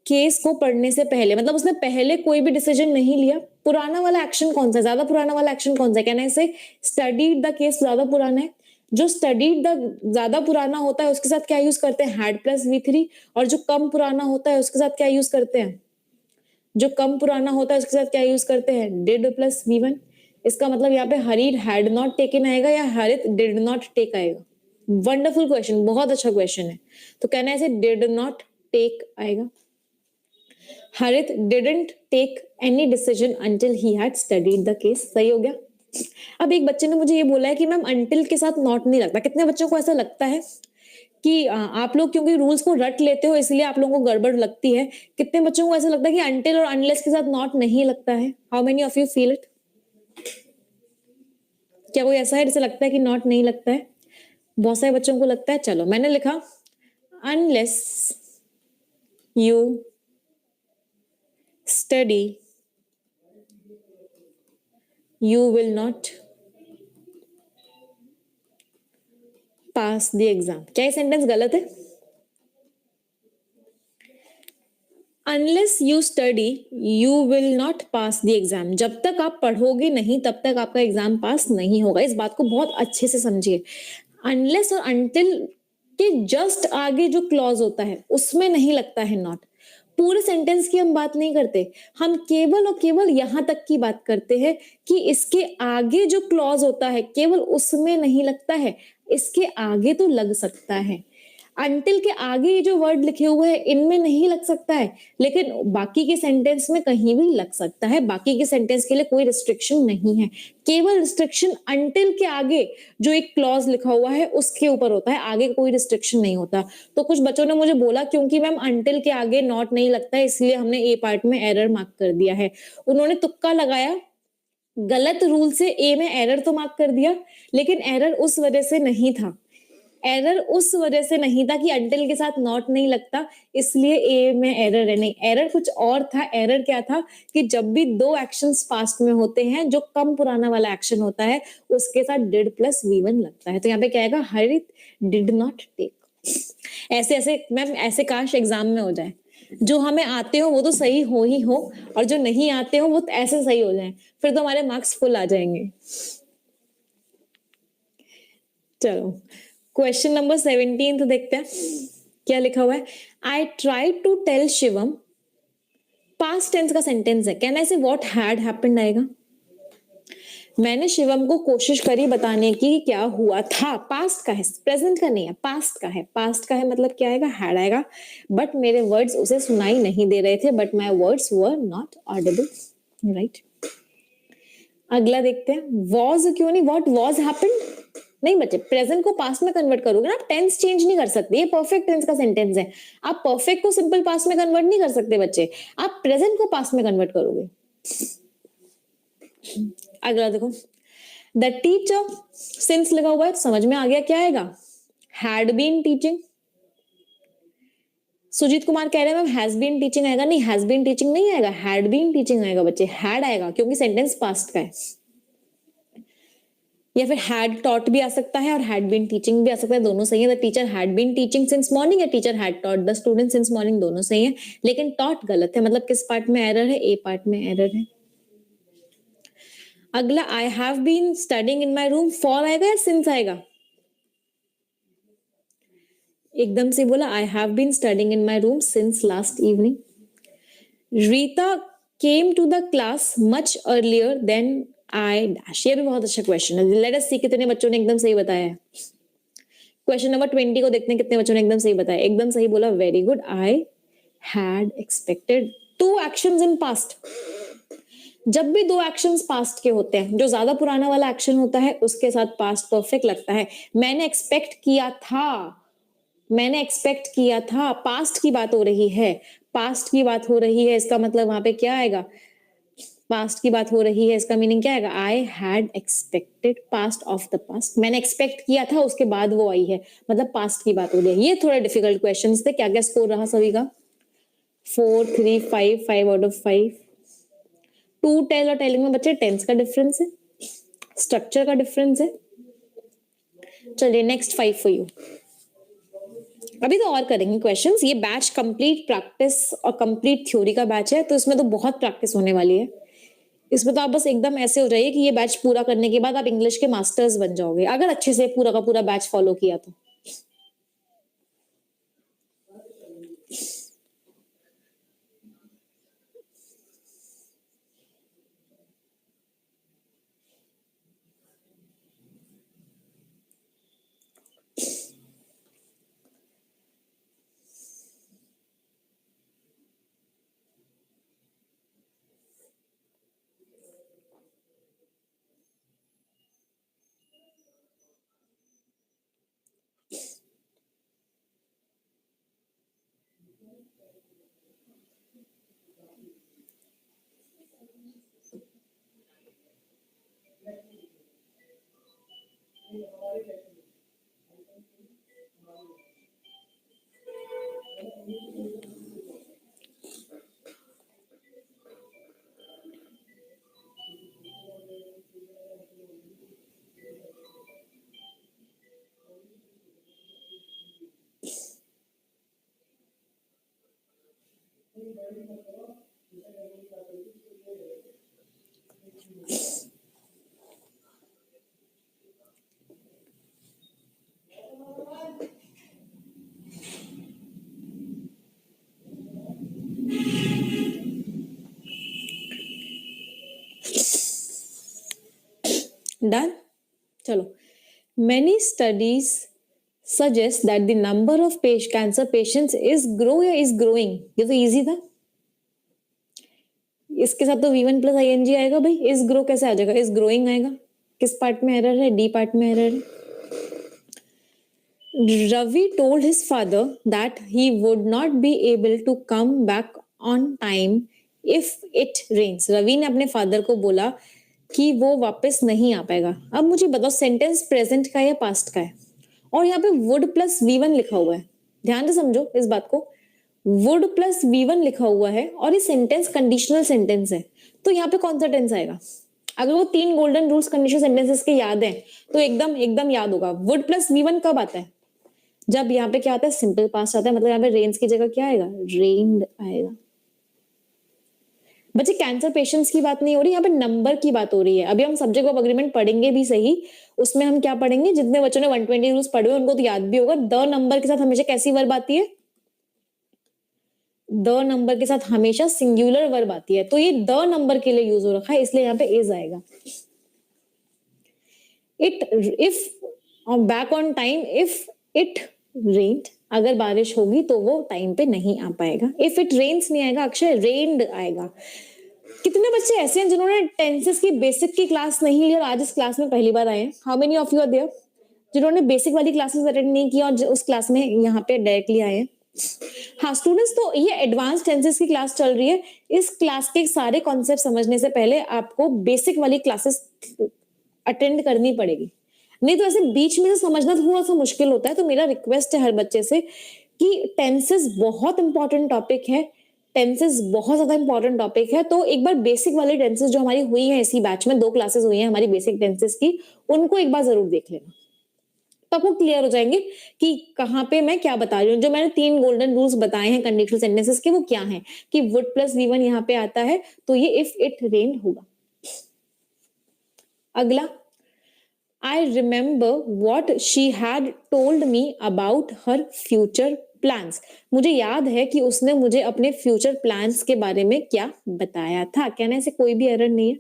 केस को पढ़ने से पहले, मतलब उसने पहले कोई भी डिसीजन नहीं लिया। पुराना वाला एक्शन कौन सा है, ज्यादा पुराना वाला एक्शन कौन सा है? कहना से स्टडीड द केस ज्यादा पुराना है। जो स्टडीड द ज्यादा पुराना होता है उसके साथ क्या यूज करते हैं, हैड प्लस V3, और जो कम पुराना होता है उसके साथ क्या यूज करते हैं, जो कम पुराना होता है उसके साथ क्या यूज करते हैं, डिड प्लस V1। इसका मतलब यहाँ पे हरी हैड नॉट टेकन आएगा या हरित डिड नॉट टेक आएगा। वंडरफुल क्वेश्चन, बहुत अच्छा क्वेश्चन है। तो कहना है डिड नॉट टेक आएगा। Harit didn't take any decision until he had studied the case. सही हो गया। अब एक बच्चे ने मुझे ये बोला है कि मैम अंटिल के साथ नॉट नहीं लगता। कितने बच्चों को ऐसा लगता है कि आप लोग क्योंकि रूल्स को रट लेते हो इसलिए आप लोगों को गड़बड़ लगती है? कितने बच्चों को ऐसा लगता है कि अंटिल और अनलेस के साथ नॉट नहीं लगता है? How many of you feel it? क्या कोई ऐसा है जिसे लगता है कि नॉट नहीं लगता है? बहुत सारे बच्चों को लगता है। चलो मैंने लिखा unless you study you will not pass the exam. क्या ये सेंटेंस गलत है? Unless you study you will not pass the exam. जब तक आप पढ़ोगे नहीं तब तक आपका एग्जाम पास नहीं होगा। इस बात को बहुत अच्छे से समझिए। अनलेस और अंटिल के जस्ट आगे जो क्लॉज होता है उसमें नहीं लगता है नॉट। पूरे सेंटेंस की हम बात नहीं करते, हम केवल और केवल यहां तक की बात करते हैं कि इसके आगे जो क्लॉज होता है केवल उसमें नहीं लगता है, इसके आगे तो लग सकता है। अंटिल के आगे ये जो वर्ड लिखे हुए हैं इनमें नहीं लग सकता है, लेकिन बाकी के सेंटेंस में कहीं भी लग सकता है। बाकी के सेंटेंस के लिए कोई रिस्ट्रिक्शन नहीं है, केवल रिस्ट्रिक्शन अंटिल के आगे जो एक क्लॉज लिखा हुआ है उसके ऊपर होता है, आगे कोई रिस्ट्रिक्शन नहीं होता। तो कुछ बच्चों ने मुझे बोला क्योंकि मैम अंटिल के आगे नॉट नहीं लगता है इसलिए हमने ए पार्ट में एरर मार्क कर दिया है। उन्होंने तुक्का लगाया, गलत रूल से ए में एरर तो मार्क कर दिया, लेकिन एरर उस वजह से नहीं था, एरर उस वजह से नहीं था कि अंटिल के साथ नॉट नहीं लगता इसलिए ए में एरर है, नहीं, एरर कुछ और था। एरर क्या था कि जब भी दो एक्शंस पास्ट में होते हैं, जो कम पुराना वाला एक्शन होता है उसके साथ डिड प्लस वी1 लगता है। तो यहाँ पे क्या आएगा, हरित डिड नॉट टेक। ऐसे ऐसे मैम ऐसे काश एग्जाम में हो जाए, जो हमें आते हो वो तो सही हो ही हो, और जो नहीं आते हो वो ऐसे सही हो जाए, फिर तो हमारे मार्क्स फुल आ जाएंगे। चलो क्वेश्चन नंबर 17 तो देखते हैं क्या लिखा हुआ है। I try to tell Shivam, past tense का सेंटेंस है, can I say what had happened आएगा। मैंने शिवम को कोशिश करी बताने की क्या हुआ था, पास्ट का है, प्रेजेंट का नहीं है, पास्ट का है। पास्ट का है मतलब क्या आएगा, हैड आएगा। बट मेरे वर्ड्स उसे सुनाई नहीं दे रहे थे, but my words were not Audible, right. अगला देखते हैं, वॉज क्यों नहीं, व्हाट वॉज हैपेंड नहीं बच्चे, प्रेजेंट को पास्ट में कन्वर्ट करोगे ना, आप टेंस चेंज नहीं कर सकते, ये परफेक्ट टेंस का सेंटेंस है, आप परफेक्ट को सिंपल पास्ट में कन्वर्ट नहीं कर सकते बच्चे, आप प्रेजेंट को पास्ट में कन्वर्ट करोगे। अगला देखो, द टीचर, सिंस लगा हुआ है समझ में आ गया क्या आएगा, had been teaching. Sujeet Kumar कह रहे हैं मैम हैज बीन टीचिंग आएगा, नहीं हैज बीन टीचिंग नहीं आएगा, हैड बीन टीचिंग आएगा बच्चे, हैड आएगा क्योंकि सेंटेंस पास्ट का है। या फिर हैड टॉट भी आ सकता है और हैड बीन टीचिंग भी आ सकता है, दोनों सही है। The teacher had been teaching since morning, या teacher had taught the student since morning, दोनों सही है, लेकिन टॉट गलत है, मतलब किस पार्ट में एरर है, ए पार्ट में एरर है। अगला, I have been studying in my room, for आएगा या सिंस आएगा, एकदम से बोला, I have been studying in my room since last evening. Rita came to the class much earlier than I dash, ये भी बहुत अच्छा क्वेश्चन है, लेट अस सी कितने बच्चों ने एकदम सही बताया है। क्वेश्चन नंबर 20 को देखते हैं कितने बच्चों ने एकदम सही बताया, एकदम सही बोला, very good. I had expected two actions in past, जब भी दो एक्शंस पास्ट के होते हैं, जो ज्यादा पुराना वाला एक्शन होता है उसके साथ पास्ट परफेक्ट लगता है। मैंने एक्सपेक्ट किया था, मैंने एक्सपेक्ट किया था, पास्ट की बात हो रही है, पास्ट की बात हो रही है, इसका मतलब वहां पे क्या आएगा, पास्ट की बात हो रही है, इसका मीनिंग क्या आएगा, आई had expected, past of the past, मैंने एक्सपेक्ट किया था उसके बाद वो आई है, मतलब पास्ट की बात हो रही है। ये थोड़ा डिफिकल्ट क्वेश्चन थे। क्या क्या स्कोर रहा सभी का, 4 3 5 5 आउट ऑफ 5। टू टेल और टेलिंग में बच्चे टेंस का डिफरेंस है, स्ट्रक्चर का डिफरेंस है। चलिए नेक्स्ट 5 फॉर यू। अभी तो और करेंगे क्वेश्चंस, ये बैच कंप्लीट प्रैक्टिस और कंप्लीट थ्योरी का बैच है, तो इसमें तो बहुत प्रैक्टिस होने वाली है। इसमें तो आप बस एकदम ऐसे हो जाइए कि ये बैच पूरा करने के बाद आप इंग्लिश के मास्टर्स बन जाओगे, अगर अच्छे से पूरा का पूरा बैच फॉलो किया तो। डन। चलो, many studies suggest that the number of cancer patients is growing। ये तो इजी था। इसके साथ तो V1 प्लस ING आएगा भाई। इस ग्रो कैसे आ जाएगा? इस ग्रोइंग आएगा। किस पार्ट में एरर है? डी पार्ट में एरर है। Ravi told his father that he would not be able to come back on time if it rains। Ravi ने अपने फादर को बोला कि वो वापस नहीं आ पाएगा। अब मुझे बताओ, सेंटेंस प्रेजेंट का है या पास्ट का है? और यहाँ पे वुड प्लस V1 लिखा हुआ है। ध्यान से समझो इस बात को। वुड प्लस V1 लिखा हुआ है और ये सेंटेंस कंडीशनल सेंटेंस है, तो यहाँ पे कौन सा टेंस आएगा? अगर वो 3 गोल्डन रूल्स कंडीशनल सेंटेंसेस के याद हैं तो एकदम याद होगा। वुड प्लस V1 कब आता है? जब यहाँ पे क्या आता है? सिंपल पास्ट आता है। मतलब यहाँ पे रेन्स की जगह क्या आएगा? रेन्ड आएगा। बच्चे, कैंसर पेशेंट्स की बात नहीं हो रही, यहाँ पे नंबर की बात हो रही है। अभी हम सब्जेक्ट ऑफ अग्रीमेंट पढ़ेंगे भी सही, उसमें हम क्या पढ़ेंगे? जितने बच्चों ने 120 रूल्स पढ़े उनको तो याद भी होगा। द नंबर के साथ हमेशा कैसी वर्ब आती है? द नंबर के साथ हमेशा सिंगुलर वर्ब आती है, तो ये द नंबर के लिए यूज हो रखा है, इसलिए यहाँ पे इज आएगा। Back on time if it रेन्ड, अगर बारिश होगी तो वो टाइम पे नहीं आ पाएगा। इफ इट रेन्स नहीं आएगा अक्षय, रेन्ड आएगा। कितने बच्चे ऐसे हैं जिन्होंने टेंसेस की बेसिक की क्लास नहीं ली और आज इस क्लास में पहली बार आए हैं? How many of you are there जिन्होंने बेसिक वाली क्लासेस अटेंड नहीं किया और उस क्लास में यहाँ पे डायरेक्टली आए हैं? हाँ स्टूडेंट्स, तो ये एडवांस टेंसेस की क्लास चल रही है। इस क्लास के सारे कॉन्सेप्ट समझने से पहले आपको बेसिक वाली क्लासेस अटेंड करनी पड़ेगी, नहीं तो ऐसे बीच में से समझना थोड़ा सा मुश्किल होता है। तो मेरा रिक्वेस्ट है हर बच्चे से कि टेंसेस बहुत इंपॉर्टेंट टॉपिक है, टेंसेस बहुत ज्यादा इंपॉर्टेंट टॉपिक है। तो एक बार बेसिक वाली टेंसेस जो हमारी हुई है इसी बैच में, 2 क्लासेस हुई हैं हमारी बेसिक टेंसेस की, उनको एक बार जरूर देख लेना, तो आपको क्लियर हो जाएंगे कि कहाँ पे मैं क्या बता रही हूँ। जो मैंने 3 गोल्डन रूल्स बताए हैं कंडीशनल सेंटेंसेस के, वो क्या हैं? कि वुड प्लस V1 यहाँ पे आता है, तो ये इफ इट रेन होगा। अगला, I remember what she had told me about her future plans। मुझे याद है कि उसने मुझे अपने फ्यूचर प्लान्स के बारे में क्या बताया था। कहने से कोई भी एरर नहीं है,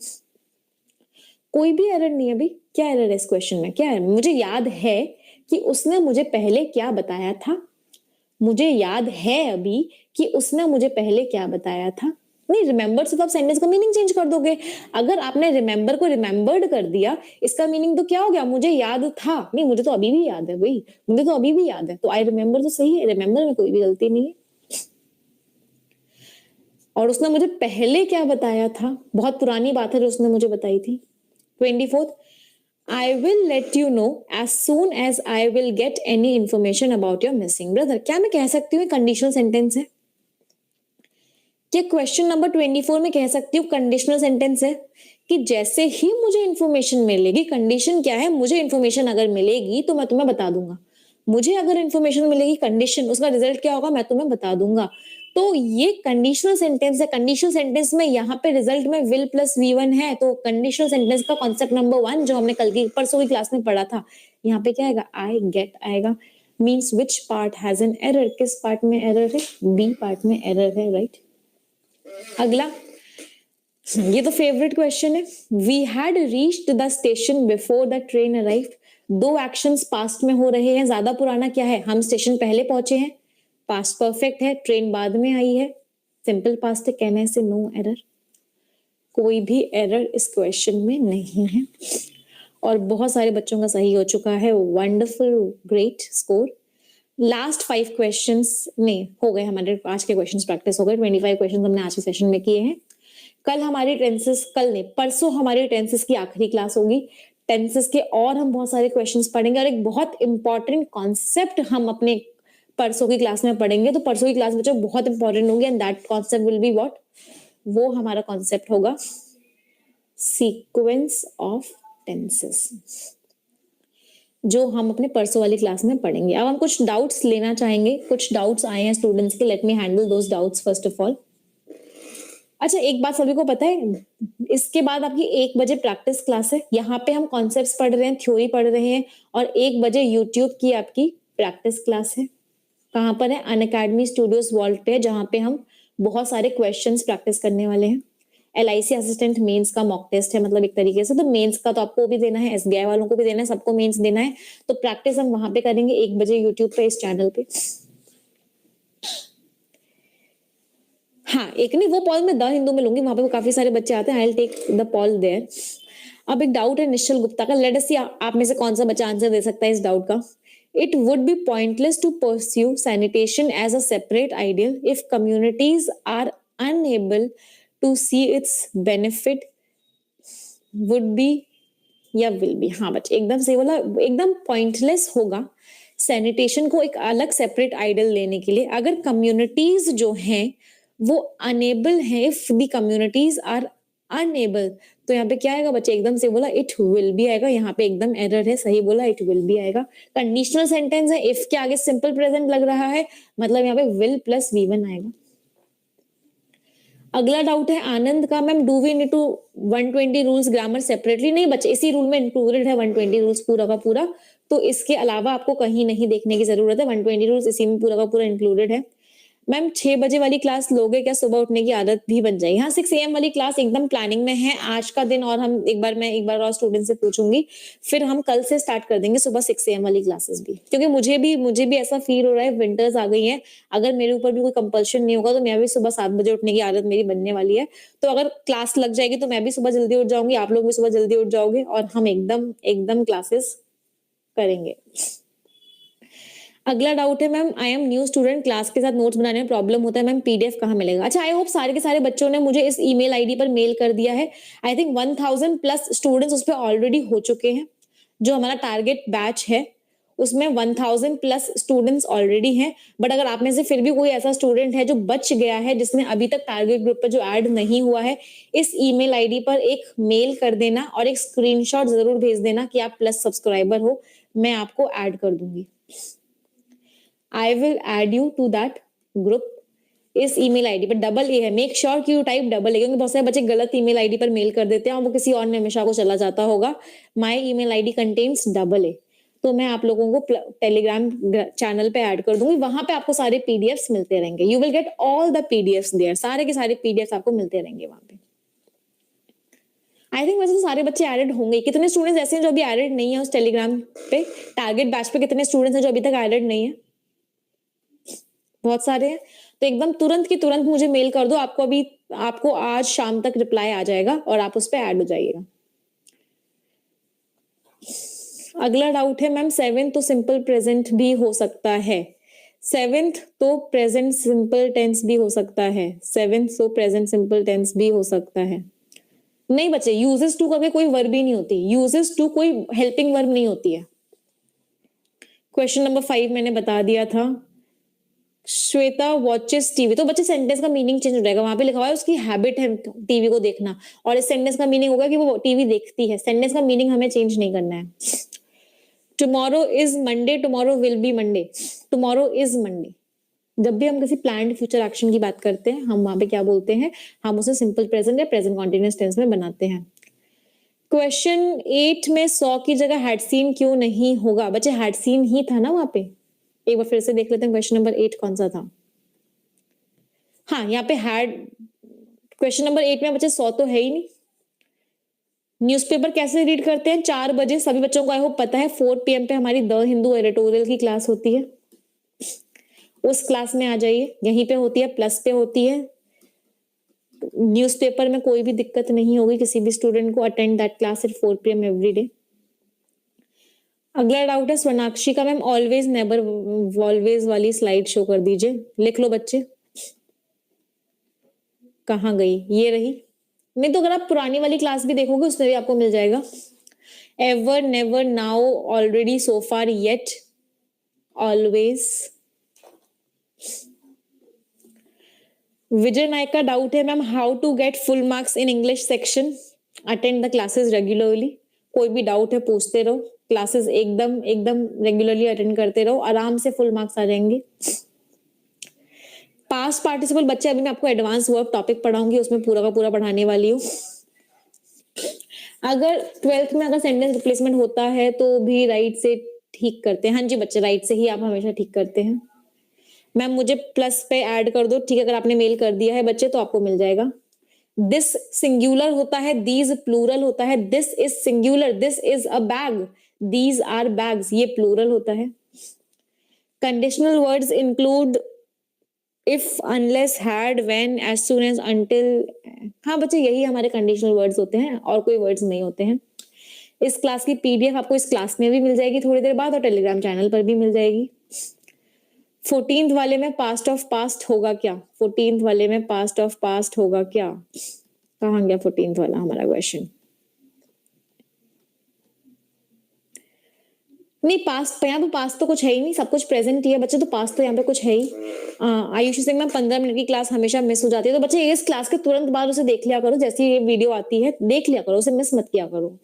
कोई भी एरर नहीं है भाई। क्या एरर है इस क्वेश्चन में? क्या है? मुझे याद है कि उसने मुझे पहले क्या बताया था। मुझे याद है अभी कि उसने मुझे पहले क्या बताया था। नहीं, रिमेंबर से तो आप सेंटेंस का मीनिंग चेंज कर दोगे। अगर आपने रिमेंबर को रिमेंबर्ड कर दिया, इसका मीनिंग तो क्या हो गया? मुझे याद था। नहीं, मुझे तो अभी भी याद है भाई, मुझे तो अभी भी याद है। तो आई रिमेंबर तो सही है, रिमेंबर में कोई भी गलती नहीं है। और उसने मुझे पहले क्या बताया था? बहुत पुरानी बात है जो उसने मुझे बताई थी। 24th, I will let you know as soon as I will get any information about your missing brother। क्या मैं कह सकती हूँ कंडीशनल सेंटेंस है? क्या क्वेश्चन नंबर 24 में कह सकती हूँ कंडीशनल सेंटेंस है कि जैसे ही मुझे इंफॉर्मेशन मिलेगी, कंडीशन क्या है? मुझे इंफॉर्मेशन अगर मिलेगी तो मैं तुम्हें बता दूंगा। मुझे अगर इंफॉर्मेशन मिलेगी, कंडीशन, उसका रिजल्ट क्या होगा मैं तुम्हें बता दूंगा। तो ये कंडीशनल सेंटेंस है। कंडीशनल सेंटेंस में यहाँ पे रिजल्ट में विल प्लस V1 है, तो कंडीशनल सेंटेंस का कॉन्सेप्ट नंबर 1 जो हमने कल की परसों की क्लास में पढ़ा था, यहाँ पे क्या आएगा? आई गेट आएगा। Means which part has an error? किस पार्ट में एरर है? बी पार्ट में एरर है, राइट। अगला, ये तो फेवरेट क्वेश्चन है। We had reached the station before the train arrived. 2 actions past में हो रहे हैं, ज्यादा पुराना क्या है? हम स्टेशन पहले पहुंचे हैं, पास्ट परफेक्ट है, ट्रेन बाद में आई है, सिंपल पास्ट है। कहने से नो एरर, कोई भी एरर इस क्वेश्चन में नहीं है। और बहुत सारे बच्चों का सही हो चुका है। Wonderful, great score. Last 5 questions में हो गए हमारे, आज के क्वेश्चंस प्रैक्टिस हो गए। 25 क्वेश्चंस हमने आज के सेशन में किए हैं। कल हमारी टेंसेस, कल नहीं परसों हमारी टेंसेस की आखिरी क्लास होगी। टेंसेस के और हम बहुत सारे क्वेश्चंस पढ़ेंगे और एक बहुत इंपॉर्टेंट कॉन्सेप्ट हम अपने परसों की क्लास में पढ़ेंगे। तो परसों की क्लास बच्चों बहुत इंपॉर्टेंट होगी and that concept will be what? वो हमारा कॉन्सेप्ट होगा सीक्वेंस ऑफ टेंसेस, जो हम अपने परसों वाली क्लास में पढ़ेंगे। अब हम कुछ डाउट्स लेना चाहेंगे। कुछ डाउट्स आए हैं स्टूडेंट्स के, let me handle those doubts first of all. अच्छा, एक बात सभी को पता है, इसके बाद आपकी 1 बजे प्रैक्टिस क्लास है। यहाँ पे हम कॉन्सेप्ट्स पढ़ रहे हैं, थ्योरी पढ़ रहे हैं, और 1 बजे यूट्यूब की आपकी प्रैक्टिस क्लास है। कहाँ पर है? अनअकैडमी स्टूडियोज वॉल्ट पे, जहाँ पे हम बहुत सारे क्वेश्चंस प्रैक्टिस करने वाले हैं। LIC असिस्टेंट मेंस का मॉक टेस्ट है, मतलब एक तरीके से। तो मेंस का तो आपको भी देना है, SBI वालों को भी देना है, सबको मेंस देना है। तो प्रैक्टिस हम वहां पे करेंगे 1 बजे यूट्यूब पे, इस चैनल पे। हाँ, एक नहीं, वो पॉल मैं द हिंदू में लूंगी, वहां पे काफी सारे बच्चे आते हैं। I will take the poll there. अब एक डाउट है निश्चल गुप्ता का, लेट अस सी आप में से कौन सा बच्चा आंसर दे सकता है इस डाउट का। It would be pointless to pursue sanitation as a separate ideal if communities are unable to see its benefit, would be या विल बी। हाँ बच्चे, एकदम सही बोला, एकदम पॉइंटलेस होगा सैनिटेशन को एक अलग सेपरेट आइडल लेने के लिए अगर कम्युनिटीज जो हैं वो अनेबल है। If the communities are unable, तो यहाँ पे क्या आएगा बच्चे, एकदम से बोला इट विल बी आएगा। यहाँ पे एकदम एरर है, सही बोला, इट विल बी आएगा। कंडीशनल सेंटेंस है, इफ के आगे सिंपल प्रेजेंट लग रहा है, मतलब यहाँ पे विल प्लस V1 आएगा। अगला डाउट है आनंद का, ma'am do we need to 120 rules grammar separately? नहीं बच्चे, इसी रूल में इंक्लूडेड है 120 रूल्स पूरा का पूरा, तो इसके अलावा आपको कहीं नहीं देखने की जरूरत है। 120 रूल्स इसी में पूरा का पूरा इंक्लूडेड है। मैम 6 बजे वाली क्लास लोगे क्या? सुबह उठने की आदत भी बन जाएगी। हाँ, 6 AM वाली क्लास एकदम प्लानिंग में है आज का दिन, और हम मैं एक बार और स्टूडेंट से पूछूंगी, फिर हम कल से स्टार्ट कर देंगे सुबह 6 AM वाली क्लासेस भी, क्योंकि मुझे भी ऐसा फील हो रहा है, विंटर्स आ गई है, अगर मेरे ऊपर भी कोई कंपल्शन नहीं होगा तो मैं भी सुबह 7 बजे उठने की आदत मेरी बनने वाली है। तो अगर क्लास लग जाएगी तो मैं भी सुबह जल्दी उठ जाऊंगी, आप लोग भी सुबह जल्दी उठ जाओगे, और हम एकदम क्लासेस करेंगे। अगला डाउट है ma'am, I am new student, class के साथ नोट्स बनाने में प्रॉब्लम होता है मैम, PDF कहाँ मिलेगा? अच्छा, आई होप सारे के सारे बच्चों ने मुझे इस ईमेल आईडी पर मेल कर दिया है। आई थिंक 1000 प्लस स्टूडेंट्स उस पर ऑलरेडी हो चुके हैं। जो हमारा टारगेट बैच है उसमें 1000 प्लस स्टूडेंट्स ऑलरेडी हैं। बट अगर आप में से फिर भी कोई ऐसा स्टूडेंट है जो बच गया है, जिसने अभी तक टारगेट ग्रुप पर जो ऐड नहीं हुआ है, इस ईमेल आईडी पर एक मेल कर देना और एक स्क्रीनशॉट जरूर भेज देना कि आप प्लस सब्सक्राइबर हो, मैं आपको ऐड कर दूंगी। I will add you to that group। इस ईमेल आईडी पर AA है, मेक श्योर कि यू टाइप AA, क्योंकि बहुत सारे बच्चे गलत ईमेल आईडी पर मेल कर देते हैं और वो किसी और ने हमेशा को चला जाता होगा। My email ID contains AA, तो मैं आप लोगों को टेलीग्राम चैनल पे ऐड कर दूंगी, वहां पे आपको सारे PDFs मिलते रहेंगे। You will get all the PDFs there, सारे के सारे PDFs आपको मिलते रहेंगे वहां पे। आई थिंक वैसे तो सारे बच्चे एडेड होंगे। कितने स्टूडेंट्स ऐसे हैं जो अभी एडेड नहीं है उस टेलीग्राम पे? टारगेट बैच पे कितने स्टूडेंट्स हैं जो अभी तक एडेड नहीं है? बहुत सारे हैं। तो एकदम तुरंत की तुरंत मुझे मेल कर दो, आपको आज शाम तक रिप्लाई आ जाएगा और आप उस पर ऐड हो जाइएगा। अगला डाउट है मैम, 7th तो सिंपल प्रेजेंट भी हो सकता है? 7th तो प्रेजेंट सिंपल टेंस भी हो सकता है। 7th तो प्रेजेंट सिंपल टेंस भी हो सकता है। नहीं बच्चे, यूजेस टू करके कोई वर्ब ही नहीं होती, यूजेस टू कोई हेल्पिंग वर्ब नहीं होती है। क्वेश्चन नंबर 5 मैंने बता दिया था। श्वेता वॉचेस टीवी, तो बच्चे सेंटेंस का मीनिंग चेंज हो जाएगा। वहां पे लिखा हुआ है उसकी हैबिट है टीवी को देखना, और इस सेंटेंस का मीनिंग होगा कि वो टीवी देखती है। सेंटेंस का मीनिंग हमें चेंज नहीं करना है। Tomorrow is Monday, tomorrow will be Monday, tomorrow is Monday. जब भी हम किसी प्लान्ड फ्यूचर एक्शन की बात करते हैं, हम वहां पे क्या बोलते हैं? हम उसे सिंपल प्रेजेंट या प्रेजेंट कॉन्टिन्यूअस टेंस में बनाते हैं। क्वेश्चन 8 में 100 की जगह हैड सीन क्यों नहीं होगा? बच्चे हैड सीन ही था ना वहां पे। एक बार फिर से देख लेते हैं क्वेश्चन नंबर 8 कौन सा था। हाँ, यहाँ पे हैड, क्वेश्चन नंबर 8 में बच्चे 100 तो है ही नहीं। न्यूज़पेपर कैसे रीड करते हैं? 4 बजे, सभी बच्चों को आई होप पता है। 4 PM पे हमारी द हिंदू एडिटोरियल की क्लास होती है, उस क्लास में आ जाइए, यहीं पे होती है, प्लस पे होती है। न्यूज़पेपर में कोई भी दिक्कत नहीं होगी किसी भी स्टूडेंट को। Attend that class at 4 PM every day. अगला डाउट है स्वर्णाक्षी का, मैम ऑलवेज नेवर ऑलवेज वाली स्लाइड शो कर दीजिए। लिख लो बच्चे, कहाँ गई? ये रही। नहीं तो अगर आप पुरानी वाली क्लास भी देखोगे उसमें भी आपको मिल जाएगा। Ever, never, now, already, so far, yet, always. Vijay Nayak का डाउट है ma'am, how to get full marks in English section? Attend the classes regularly. कोई भी डाउट है पूछते रहो, क्लासेस एकदम रेगुलरली अटेंड करते रहो, आराम से फुल मार्क्स आ जाएंगे। पास्ट पार्टिसिपल बच्चे, अभी मैं आपको एडवांस वर्ब टॉपिक पढ़ाऊंगी, उसमें पूरा का पूरा पढ़ाने वाली हूँ। अगर 12th में अगर सेंटेंस रिप्लेसमेंट होता है तो भी राइट से ठीक करते हैं। हाँ जी बच्चे, राइट से ही आप हमेशा ठीक करते हैं। मैम मुझे प्लस पे ऐड कर दो, ठीक है? अगर आपने मेल कर दिया है बच्चे तो आपको मिल जाएगा। दिस सिंगुलर होता है, दीज प्लूरल होता है, this is singular, this is a bag, these are bags, ये प्लूरल होता है। Conditional words include if, unless, had, when, as soon as, until. हाँ बच्चे, यही हमारे कंडीशनल वर्ड्स होते हैं और कोई वर्ड्स नहीं होते हैं। इस क्लास की पीडीएफ आपको इस क्लास में भी मिल जाएगी थोड़ी देर बाद और टेलीग्राम चैनल पर भी मिल जाएगी। 14th वाले में पास्ट ऑफ पास्ट होगा क्या? 14th वाले में पास्ट ऑफ पास्ट होगा क्या? कहाँ गया 14th वाला हमारा क्वेश्चन? नहीं, पास्ट यहाँ पे पास्ट तो कुछ है ही नहीं, सब कुछ प्रेजेंट ही है बच्चे, तो पास्ट तो यहाँ पे कुछ है ही। आयुषी सिंह मैम 15 मिनट की क्लास हमेशा मिस हो जाती है, तो बच्चे इस क्लास के तुरंत बाद उसे देख लिया करो, जैसे ये वीडियो आती है देख लिया करो, उसे मिस मत किया करो।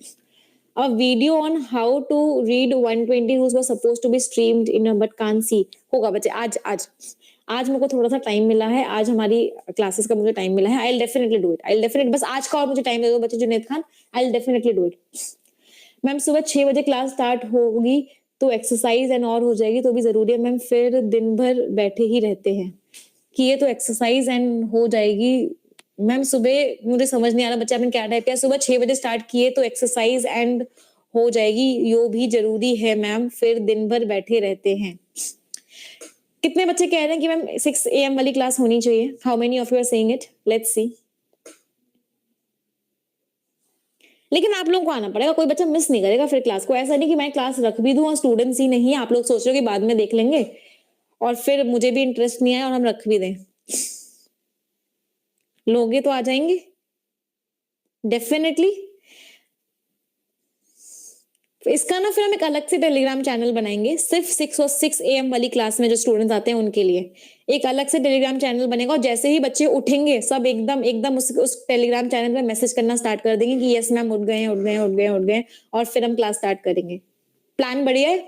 A video on how to read 120 rules was supposed to be streamed in a but can't see होगा बच्चे। आज मेरे को थोड़ा सा टाइम मिला है, आज हमारी क्लासेस का मुझे टाइम मिला है। I'll definitely do it, I'll definitely, बस आज का और मुझे टाइम दे दो बच्चे। Junaid Khan, I'll definitely do it। Ma'am सुबह 6 बजे क्लास स्टार्ट होगी तो एक्सरसाइज एंड और हो जाएगी तो भी जरूरी है मैम, फिर दिन भर बैठे ही रहते हैं। किए तो एक्सरसाइज एंड हो जाएगी मैम। सुबह मुझे समझ नहीं आ रहा बच्चे आपने क्या टाइप किया। सुबह 6 बजे स्टार्ट किए तो एक्सरसाइज एंड हो जाएगी, यो भी जरूरी है मैम, फिर दिन भर बैठे रहते हैं। कितने बच्चे कह रहे हैं कि मैम 6 AM वाली क्लास होनी चाहिए? How many of you are saying it? Let's see. लेकिन आप लोगों को आना पड़ेगा, कोई बच्चा मिस नहीं करेगा फिर क्लास को। ऐसा नहीं कि मैं क्लास रख भी दूं और स्टूडेंट्स ही नहीं, आप लोग सोच रहे हो कि बाद में देख लेंगे और फिर मुझे भी इंटरेस्ट नहीं आया और हम रख भी दें। लोगे तो आ जाएंगे डेफिनेटली। इसका ना फिर हम एक अलग से टेलीग्राम चैनल बनाएंगे, सिर्फ 6 AM वाली क्लास में जो स्टूडेंट्स आते हैं उनके लिए एक अलग से टेलीग्राम चैनल बनेगा। और जैसे ही बच्चे उठेंगे सब एकदम उस टेलीग्राम चैनल में मैसेज करना स्टार्ट कर देंगे कि यस मैम उठ गए, और फिर हम क्लास स्टार्ट करेंगे। प्लान बढ़िया है।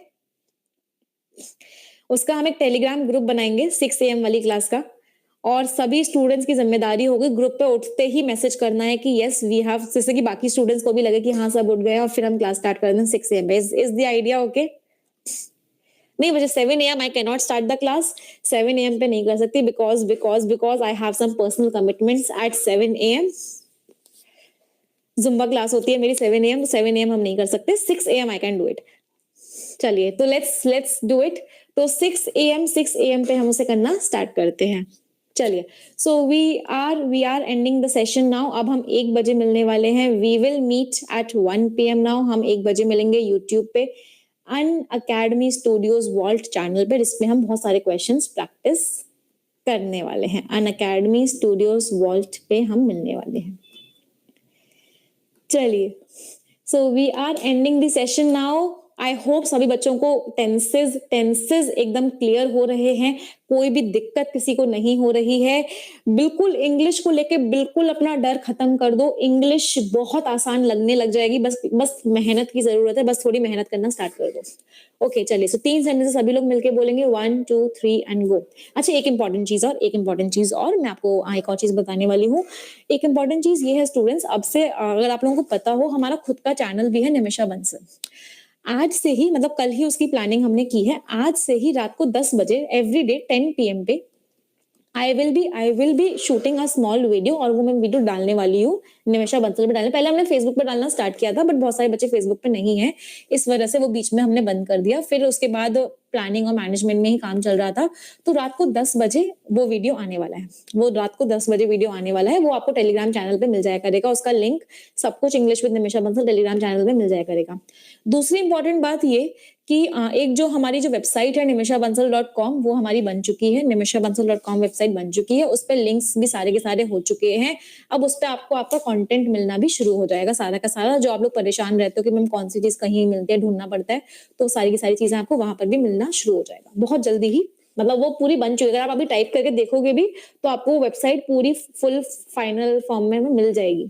उसका हम एक टेलीग्राम ग्रुप बनाएंगे 6 AM वाली क्लास का, और सभी स्टूडेंट्स की जिम्मेदारी होगी ग्रुप पे उठते ही मैसेज करना है कि यस वी हैव, जिससे कि बाकी स्टूडेंट्स को भी लगे कि हाँ सब उठ गए और फिर हम क्लास स्टार्ट कर दें 6 AM पे। Is the idea okay? नहीं मुझे 7 AM I can not start the class, 7 AM पे नहीं कर सकती because I have some personal commitments at 7 AM। Zumba class होती है मेरी 7 AM, तो 7 AM हम नहीं कर सकते, 6 AM I can do it. चलिए तो लेट्स डू इट। तो 6 AM पे हम उसे करना स्टार्ट करते हैं। चलिए, so we are ending the session now. अब हम 1 बजे मिलने वाले हैं। We will meet at 1 PM now. हम 1 बजे मिलेंगे यूट्यूब पे अनअकैडमी स्टूडियोज वॉल्ट चैनल पे, जिसमें हम बहुत सारे क्वेश्चंस प्रैक्टिस करने वाले हैं। अनअकैडमी स्टूडियोज वॉल्ट पे हम मिलने वाले हैं। चलिए, so we are ending the session now. I hope सभी बच्चों को टेंसेज एकदम क्लियर हो रहे हैं, कोई भी दिक्कत किसी को नहीं हो रही है। बिल्कुल इंग्लिश को लेके बिल्कुल अपना डर खत्म कर दो, इंग्लिश बहुत आसान लगने लग जाएगी। बस मेहनत की जरूरत है, बस थोड़ी मेहनत करना स्टार्ट कर दो। ओके चलिए, सो 3 सेंटेंसेस सभी लोग मिलके बोलेंगे, 1 2 3 एंड गो। अच्छा, एक इंपॉर्टेंट चीज और मैं आपको एक और चीज बताने वाली हूँ। एक इंपॉर्टेंट चीज ये है स्टूडेंट्स, अब से अगर आप लोगों को पता हो, हमारा खुद का चैनल भी है निमिषा बंसल। आज से ही, मतलब कल ही उसकी प्लानिंग हमने की है। आज से ही रात को 10 बजे एवरीडे 10 PM पे I will be shooting a small video, और वो मैं वीडियो डालने वाली हूँ निमिषा बंसल पे डालने। पहले हमने फेसबुक पे डालना स्टार्ट किया था, बट बहुत सारे बच्चे फेसबुक पे नहीं है, इस वजह से वो बीच में हमने बंद कर दिया। फिर उसके बाद प्लानिंग और मैनेजमेंट में ही काम चल रहा था, तो रात को 10 बजे वो वीडियो आने वाला है। वो रात को 10 बजे वीडियो आने वाला है, वो आपको टेलीग्राम चैनल पे मिल जाया करेगा। उसका लिंक सब कुछ English with Nimisha Bansal Telegram channel पे मिल जाया करेगा। दूसरी इंपॉर्टेंट बात ये कि एक जो हमारी जो वेबसाइट है nimishabhansal.com, वो हमारी बन चुकी है। nimishabhansal.com वेबसाइट बन चुकी है, उस पर लिंक्स भी सारे के सारे हो चुके हैं। अब उस पर आपको आपका कंटेंट मिलना भी शुरू हो जाएगा, सारा का सारा। जो आप लोग परेशान रहते हो कि मैम कौन सी चीज कहीं मिलती है, ढूंढना पड़ता है, तो सारी की सारी चीजें आपको वहां पर भी मिलना शुरू हो जाएगा बहुत जल्दी ही। मतलब वो पूरी बन चुकी है, अगर आप अभी टाइप करके देखोगे भी तो आपको वेबसाइट पूरी फुल फाइनल फॉर्म में मिल जाएगी।